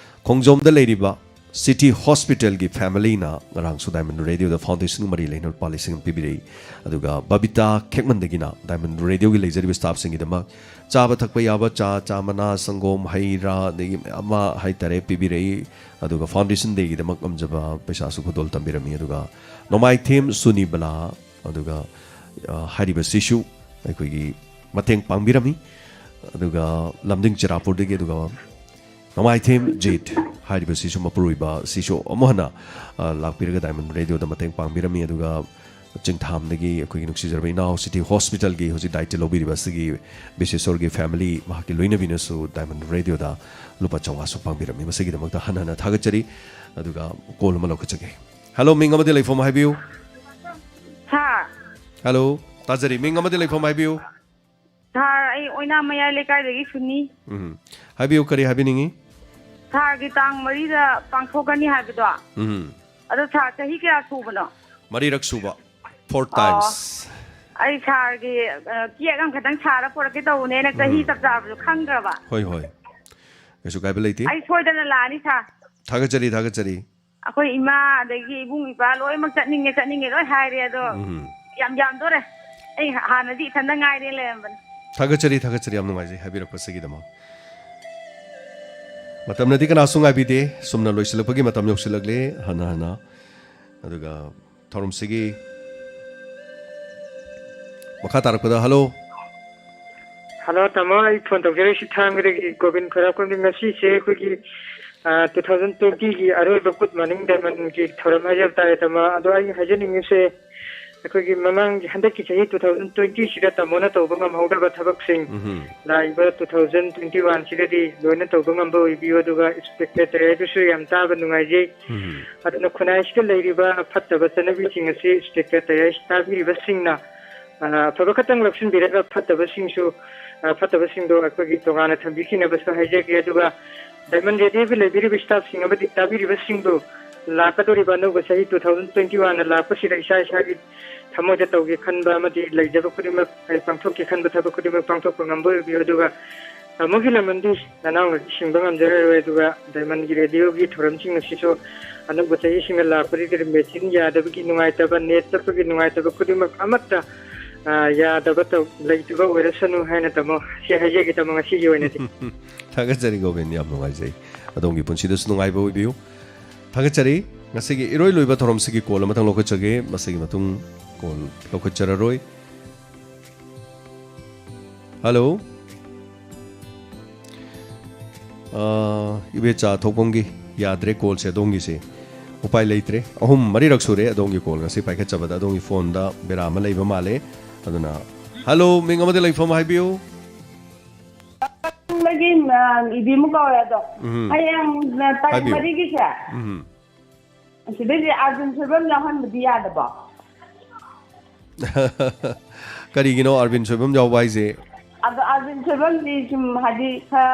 ꯈꯣꯡꯖꯣꯝꯗ ꯂꯩꯔꯤꯕ City Hospitalꯒꯤ ꯐꯦꯃꯤꯂꯤꯅ ꯉꯔꯥꯡꯁꯨ ꯗꯥꯏꯃꯟ ꯔꯦꯗꯤꯑꯣꯗ ꯐꯥꯎꯟꯗꯦꯁꯟ ꯃꯔꯤ ꯂꯩꯅ ꯂꯨꯄꯥ 1,000 ꯄꯤꯕꯤꯔꯛꯏ ꯑꯗꯨꯒ ꯕꯕꯤꯇꯥ ꯈꯦꯛꯃꯟꯗꯒꯤꯅ ꯗꯥꯏꯃꯟ ꯔꯦꯗꯤꯑꯣꯒꯤ ꯂꯩꯖꯔꯤꯕ ꯁ꯭ꯇꯥꯐꯁꯤꯡꯒꯤꯗꯃꯛ ꯆꯥꯕ ꯊꯛꯄ ꯌꯥꯕ ꯆꯥ ꯃꯅꯥ ꯁꯪꯒꯣꯝ ꯍꯩ ꯔꯥ ꯑꯗꯒꯤ ꯃꯌꯥꯝ ꯑꯃ ꯍꯥꯏꯇꯥꯔꯦ ꯄꯤꯕꯤꯔꯛꯏ ꯑꯗꯨꯒ ꯐꯥꯎꯟꯗꯦꯁꯟ ꯗꯦꯒꯤꯗꯃꯛ ꯉꯝꯖꯕ ꯄꯩꯁꯥꯁꯨ ꯈꯨꯗꯣꯜ ꯇꯝꯕꯤꯔꯝꯃꯤ ꯑꯗꯨꯒ ꯅꯣꯡꯃꯥꯏꯊꯦꯝ ꯁꯨꯅꯤꯕꯂꯥ ꯑꯗꯨꯒ ꯍꯥꯏꯔꯤꯕꯁꯤꯁꯨ ꯑꯩꯈꯣꯏꯒꯤ ꯃꯇꯦꯡ ꯄꯥꯡꯕꯤꯔꯝꯃꯤ ꯑꯗꯨꯒ ꯂꯝꯗꯤꯡ ꯆꯤꯔꯥꯄꯨꯔꯗꯒꯤ ꯑꯗꯨꯒ ꯅꯣꯡꯃꯥꯏꯊꯦꯝ ꯖꯤꯠ ꯍꯥꯏꯔꯤꯕꯁꯤꯁꯨ ꯃꯄꯨꯔꯣꯏꯕ ꯁꯤꯁꯨ ꯑꯃꯨꯛ ꯍꯟꯅ ꯂꯥꯛꯄꯤꯔꯒ ꯗꯥꯏꯃꯟ ꯔꯦꯗꯤꯑꯣꯗ ꯃꯇꯦꯡ ꯄꯥꯡꯕꯤꯔꯝꯃꯤ ꯑꯗꯨꯒ ꯆꯤꯡꯊꯥꯝꯗꯒꯤ ꯑꯩꯈꯣꯏꯒꯤ ꯅꯨꯡꯁꯤꯖꯔꯕ ꯏꯅꯥꯎ City Hospitalꯒꯤ ꯍꯧꯖꯤꯛ ꯗꯥꯏꯇ ꯂꯧꯕꯤꯔꯤꯕ ꯑꯁꯤꯒꯤ ꯕꯤꯁꯦꯁꯣꯔꯒꯤ ꯐꯦꯃꯤꯂꯤ ꯃꯍꯥꯛꯀꯤ ꯂꯣꯏꯅꯕꯤꯅꯁꯨ ꯗꯥꯏꯃꯟ ꯔꯦꯗꯤꯑꯣꯗ ꯂꯨꯄꯥ 500 ꯄꯥꯡꯕꯤꯔꯝꯃꯤ ꯃꯁꯤꯒꯤꯗꯃꯛꯇ ꯍꯟꯅ ꯊꯥꯒꯠꯆꯔꯤ ꯑꯗꯨꯒ ꯀꯣꯜ ꯑꯃ ꯂꯧꯈꯠꯆꯒꯦ ꯍꯜꯂꯣ ꯃꯤꯡ ꯑꯃꯗꯤ ꯂꯩꯐꯝ ꯍꯥꯏꯕꯤꯌꯨ ꯍꯜꯂꯣ ꯇꯥꯖꯔꯤ ꯃꯤꯡ ꯑꯃꯗꯤ ꯂꯩꯐꯝ ꯍꯥꯏꯕꯤꯌꯨ ꯁꯥꯔ ꯑꯩ ꯑꯣꯏꯅꯥꯝ ꯃꯌꯥꯏ ꯂꯩꯀꯥꯏꯗꯒꯤ ꯁꯨꯅꯤ ꯍꯥꯏꯕꯤꯌꯨ ꯀꯔꯤ ꯍꯥꯏꯕꯤꯅꯤꯡꯉꯤ ꯁꯥꯔꯒꯤ ꯇꯥꯡ 4ꯗ ꯄꯥꯡꯊꯣꯛꯀꯅꯤ ꯍꯥꯏꯕꯗꯣ ꯑꯗꯣ ꯁꯥꯔ ꯆꯍꯤ ꯀꯌꯥ ꯁꯨꯕꯅꯣ 4ꯔꯛ ꯁꯨꯕ 4 times ꯑꯩ ꯁꯥꯔꯒꯤ ꯀꯦꯛ ꯑꯃꯈꯛꯇꯪ ꯁꯥꯔ ꯄꯨꯔꯛꯀꯦ ꯇꯧꯕꯅꯦꯅ ꯆꯍꯤ ꯆꯞ ꯆꯥꯕꯁꯨ ꯈꯪꯗ꯭ꯔꯕ ꯍꯣꯏ ꯀꯩꯁꯨ ꯀꯥꯏꯕ ꯂꯩꯇꯦ ꯑꯩ ꯁꯣꯏꯗꯅ ꯂꯥꯛꯑꯅꯤ ꯁꯥꯔ ꯊꯥꯒꯠꯆꯔꯤ ꯑꯩꯈꯣꯏ ꯏꯃꯥ ꯑꯗꯒꯤ ꯏꯕꯨꯡ ꯏꯄꯥ ꯂꯣꯏꯅꯃꯛ ꯆꯠꯅꯤꯡꯉꯦ ꯂꯣꯏ ꯍꯥꯏꯔꯦ ꯑꯗꯣ ꯌꯥꯝꯗꯣꯔꯦ ꯑꯩ ꯍꯥꯟꯅꯗꯤ ꯏꯊꯟꯗ ꯉꯥꯏꯔꯦ ꯂꯩꯔꯝꯕꯅꯦ ꯊꯥꯒꯠꯆꯔꯤ ꯌꯥꯝ ꯅꯨꯡꯉꯥꯏꯖꯩ ꯍꯥꯏꯕꯤꯔꯛꯄꯁꯤꯒꯤꯗꯃꯛ ꯃꯇꯝꯅꯗꯤ ꯀꯅꯥꯁꯨ ꯉꯥꯏꯕꯤꯗꯦ ꯁꯨꯝꯅ ꯂꯣꯏꯁꯤꯜꯂꯛꯄꯒꯤ ꯃꯇꯝ ꯌꯧꯁꯤꯜꯂꯛꯂꯦ ꯍꯟꯅ ꯑꯗꯨꯒ ꯊꯧꯔꯝꯁꯤꯒꯤ ꯃꯈꯥ ꯇꯥꯔꯛꯄꯗ ꯍꯜꯂꯣ ꯇꯥꯃꯣ ꯑꯩ ꯐꯣꯟ ꯇꯧꯖꯔꯛꯏꯁꯤ ꯊꯥꯡꯒꯗꯒꯤ ꯒꯣꯕꯤꯟ ꯈꯣꯏꯔꯥꯛꯄꯝꯒꯤ ꯉꯁꯤꯁꯦ ꯑꯩꯈꯣꯏꯒꯤ 2020ꯒꯤ ꯑꯔꯣꯏꯕ ꯒꯨꯗ ꯃꯣꯔꯅꯤꯡ ꯗꯥꯏꯃꯟꯒꯤ ꯊꯧꯔꯝ ꯍꯥꯏꯖꯕ ꯇꯥꯔꯦ ꯇꯥꯃꯣ ꯑꯗꯣ ꯑꯩ ꯍꯥꯏꯖꯅꯤꯡꯉꯤꯁꯦ ꯑꯩꯈꯣꯏꯒꯤ ꯃꯃꯥꯡꯒꯤ ꯍꯟꯗꯛꯀꯤ ꯆꯍꯤ 2020ꯁꯤꯗ ꯇꯥꯃꯣꯅ ꯇꯧꯕ ꯉꯝꯍꯧꯗꯕ ꯊꯕꯛꯁꯤꯡ ꯂꯥꯛꯏꯕ 2021ꯁꯤꯗꯗꯤ ꯂꯣꯏꯅ ꯇꯧꯕ ꯉꯝꯕ ꯑꯣꯏꯕꯤꯌꯨ ꯑꯗꯨꯒ ꯁ꯭ꯄꯦꯛꯇꯦꯇꯔꯗꯨꯁꯨ ꯌꯥꯝ ꯇꯥꯕ ꯅꯨꯡꯉꯥꯏꯖꯩ ꯑꯗꯨꯅ ꯈꯨꯟꯅꯥꯏꯁꯤꯗ ꯂꯩꯔꯤꯕ ꯐꯠꯇꯕ ꯆꯠꯅꯕꯤꯁꯤꯡ ꯑꯁꯤ ꯁ꯭ꯄꯦꯛꯇꯦꯇꯔ ꯇꯥꯕꯤꯔꯤꯕꯁꯤꯡꯅ ꯑꯐꯕ ꯈꯛꯇꯪ ꯂꯧꯁꯤꯟꯕꯤꯔꯒ ꯐꯠꯇꯕꯁꯤꯡꯗꯣ ꯑꯩꯈꯣꯏꯒꯤ ꯇꯣꯉꯥꯟꯅ ꯊꯝꯕꯤꯈꯤꯅꯕꯁꯨ ꯍꯥꯏꯖꯒꯦ ꯑꯗꯨꯒ ꯗꯥꯏꯃꯟ ꯔꯦꯗꯤꯑꯣꯒꯤ ꯂꯩꯕꯤꯔꯤꯕ ꯁ꯭ꯇꯥꯐꯁꯤꯡ ꯑꯃꯗꯤ ꯇꯥꯕꯤꯔꯤꯕꯁꯤꯡꯗꯨ ꯂꯥꯛꯀꯗꯧꯔꯤꯕ ꯑꯅꯧꯕ ꯆꯍꯤ 2021ꯅ ꯂꯥꯛꯄꯁꯤꯗ ꯏꯁꯥꯒꯤ ꯊꯃꯣꯏꯗ ꯇꯧꯒꯦ ꯈꯟꯕ ꯑꯃꯗꯤ ꯂꯩꯖꯕ ꯈꯨꯗꯤꯡꯃꯛ ꯄꯥꯡꯊꯣꯛꯀꯦ ꯈꯟꯕ ꯊꯕꯛ ꯈꯨꯗꯤꯡꯃꯛ ꯄꯥꯡꯊꯣꯛꯄ ꯉꯝꯕ ꯑꯣꯏꯕꯤꯌꯨ ꯑꯗꯨꯒ ꯇꯥꯃꯣꯒꯤ ꯂꯃꯟꯗꯤ ꯅꯅꯥꯎꯅꯗꯤ ꯁꯤꯡꯕ ꯉꯝꯖꯔꯔꯣꯏ ꯑꯗꯨꯒ ꯗꯥꯏꯃꯟꯒꯤ ꯔꯦꯗꯤꯑꯣꯒꯤ ꯊꯧꯔꯝꯁꯤꯡ ꯑꯁꯤꯁꯨ ꯑꯅꯧꯕ ꯆꯍꯤꯁꯤꯡꯅ ꯂꯥꯛꯄꯁꯤꯗ ꯃꯦꯆꯤꯟ ꯌꯥꯗꯕꯒꯤ ꯅꯨꯡꯉꯥꯏꯇꯕ ꯅꯦꯠ ꯆꯠꯄꯒꯤ ꯅꯨꯡꯉꯥꯏꯇꯕ ꯈꯨꯗꯤꯡꯃꯛ ꯑꯃꯠꯇ ꯌꯥꯗꯕ ꯂꯩꯇꯕ ꯑꯣꯏꯔꯁꯅꯨ ꯍꯥꯏꯅ ꯇꯥꯃꯣ ꯁꯤ ꯍꯥꯏꯖꯒꯦ ꯇꯥꯃꯣ ꯉꯁꯤꯒꯤ ꯑꯣꯏꯅꯗꯤ ꯊꯥꯒꯠꯆꯔꯤ ꯒꯣꯕꯤꯟ ꯌꯥꯝ ꯅꯨꯡꯉꯥꯏꯖꯩ ꯑꯗꯣꯝꯒꯤ ꯄꯨꯟꯁꯤꯗꯁꯨ ꯅꯨꯡꯉꯥꯏꯕ ꯑꯣꯏꯕꯤꯌꯨ ꯊꯥꯒꯠꯆꯔꯤ ꯉꯁꯤꯒꯤ ꯏꯔꯣꯏ ꯂꯣꯏꯕ ꯊꯧꯔꯝꯁꯤꯒꯤ ꯀꯣꯜ ꯑꯃꯇꯪ ꯂꯧꯈꯠꯆꯒꯦ ꯃꯁꯤꯒꯤ ꯃꯇꯨꯡ ꯀꯣꯜ ꯂꯧꯈꯠꯆꯔꯔꯣꯏ ꯍꯜꯂꯣ 이베자 ꯊꯣꯛꯐꯝꯒꯤ ꯌꯥꯗ꯭ꯔꯦ ꯀꯣꯜꯁꯦ ꯑꯗꯣꯝꯒꯤꯁꯦ उपाय लेत्रे अहुम मरीरक सुरे अदोंगी कॉल ngasi पाइखꯠꯆꯕꯗ अदोंगी फोन दा बेरा अमा लेबा माले अदुना हेलो मिंग अमदे लेफम हाइबियो लगी इदिमु कावयादो hayang ताई मरीगी से सिदे अर्जुन सोबम याहन बदि यादबा करिगिनो अरविंद सोबम जावबाइजे अब अर्जुन सोबम दि सिम हादि खा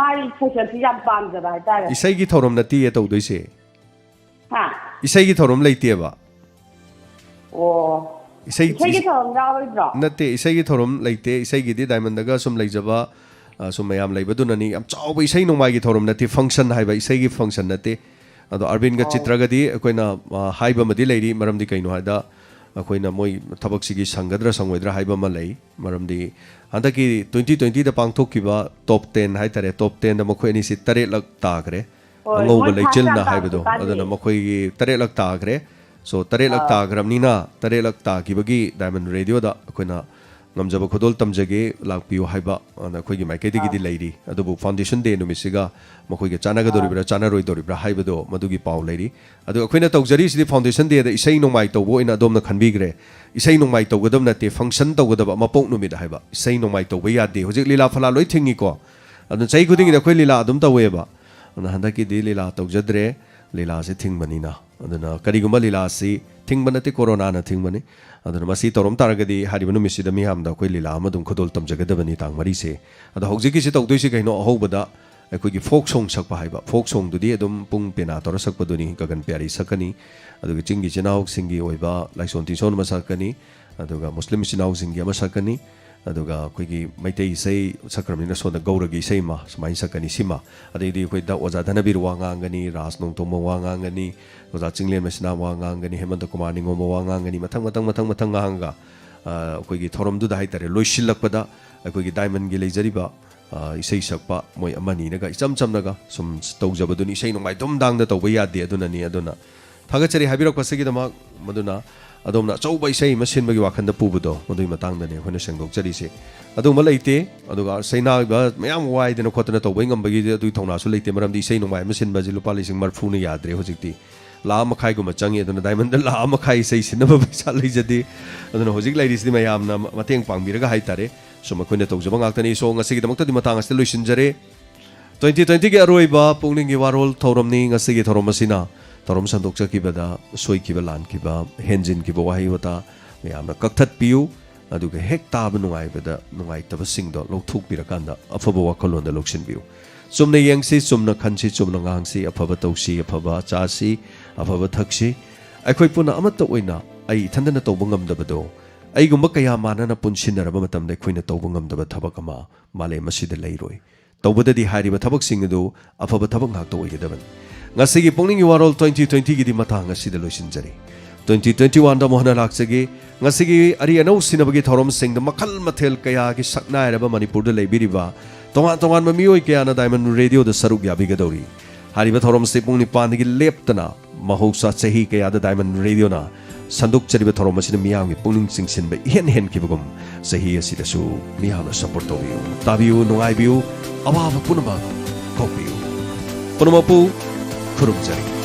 माई फसलति याम पामजबा हाइतारे इसैगी थौरम नति ए तौदोइसे इसाई थौरम लेतेबा इसाई थौरम जावइद्रो नते इसाई थौरम लेते इसाई दि डायमंड गा सुम लेजबा सुम मयाम लेबदुननी यम चाव इसाई नोमागी थौरम नते फंक्शन हाइबा इसाई फंक्शन नते अदो अरविंद गा चित्रगदी अकोइना हाइबा मदि लेरी मरमदि कइनो हाइदा अकोइना मोय थबकसिगी संगद्रा संगोइद्रा हाइबा म लेई मरमदि हंदकी 2020 दा पांगथोकिबा टॉप 10 हाइतरे टॉप 10 दा मखोइनी सि 3 लक तागरे अंगौब लेचलना हाइबदो अदना मखोइगी 3 लक तागरे सो 3 लक तागरमनिना 3 लक तागिबगी डायमंड रेडियो दा अखोइना ngamjaba khodol tamjage lakpiu haiba ana khoi gi maikedi gi di leiri adubu foundation day numisiga makhoi ge chana ga doribra chana roi doribra haibado madugi paw leiri adu akhoina tawjari sidi foundation day da isai nongmai tawbo ina domna khanbigre isai nongmai tawgadam na te function tawgadaba mapok numid haiba isai nongmai tawba yade hojik lila phala loi thingi ko adu chai khuding da khoi lila adum taweba ana handaki di lila tawjadre lila se thingbanina aduna karigumba lila si thingbanati corona na thingmani aduna masi torom taragadi hariba numisida miyamda koi lila amadum khodol tamjagadabani tang mari se ada hogjiki si tawdoi si kaino ahobada akoi gi folk song sakpa haiba folk song dudi adum pung pena tor sakpa duni gagan pyari sakani aduga chingi chinau singi oiba laison tison ma sakani aduga muslim chinau singi ma sakani aduga koi gi maitai sei sakramina sona gauragi sei ma smai sakani sima adidi koi da oja dhanabir wangangani ras nong tom wangangani oja chinglen masina wangangani hemant kumar ningo wangangani mathang hanga koi gi thorom du da haitare loisilakpada koi gi diamond gi leijariba isei sakpa moi amani naga icham chamnaga sum tawjabaduni isei nongmai dom dang da tawba yade aduna ni aduna thagachari habirok pasagi dama maduna adomna chauba isei masin bagi wakhanda pubudo modui matang dane khona sengdok chari se aduma leite aduga seina ba mayam wai dena khotna tawbai ngambagi adui thongna su leite maramdi isei nongmai masin baji lupa lising marfu ni yadre hojikti la makhai gu machangi aduna diamond la makhai sei sinaba bisa leijade aduna hojik ladies di mayam na mateng pangbiraga haitare suma khona tawjaba ngaktani so ngasigi damakta di matang asle loisinjare 2020 ge aroiba pungning gi warol thoromni ngasigi thoromasina तोरम संदोक्चकिबदा सोइकिबा लानकिबा हेंजिनकिबा वाहिवता मयामना कक्थत पियु अदुगे हेक ताब नुंगाइबदा नुंगाइतबा सिंगदो लौथुकबिरकांदा अफबा वाखलोंदा लोक्सिनबियु सुमने यंगसि सुमना खनसि सुमना गांगसि अफबा तौसि अफबा चासि अफबा थक्सि अखोइ पुना अमत्त ओइना अइ थंदना तौबा ngamdabado अइगुम्बा कया मानना पुनसिनरबा मतमदा खोइना तौबा ngamdaba थबक अमा माले मसिदा लेइरोइ तौबददि हारिबा थबक सिंगदो अफबा थबक ngakto ओइगदबन ngasi pongning warol 2020 gi di matang ngasi de loisinjari 2021 da mohana laksege ngasi gi ari anau sinabagi thorom sing da makal mathel kaya gi sakna raba manipur da leibiriba tongan mamioi kaya na Diamond Radio da saruk yabi gadori hariba thorom se pongni pan gi leptana mahoksa chahi kaya da Diamond Radio na sanduk chariba thorom asina miyang gi pongning singsin ba hen kibagum sahi asida su miyang support tobiu tabiu nungai biu awa punama kopiu punamapu kurumjari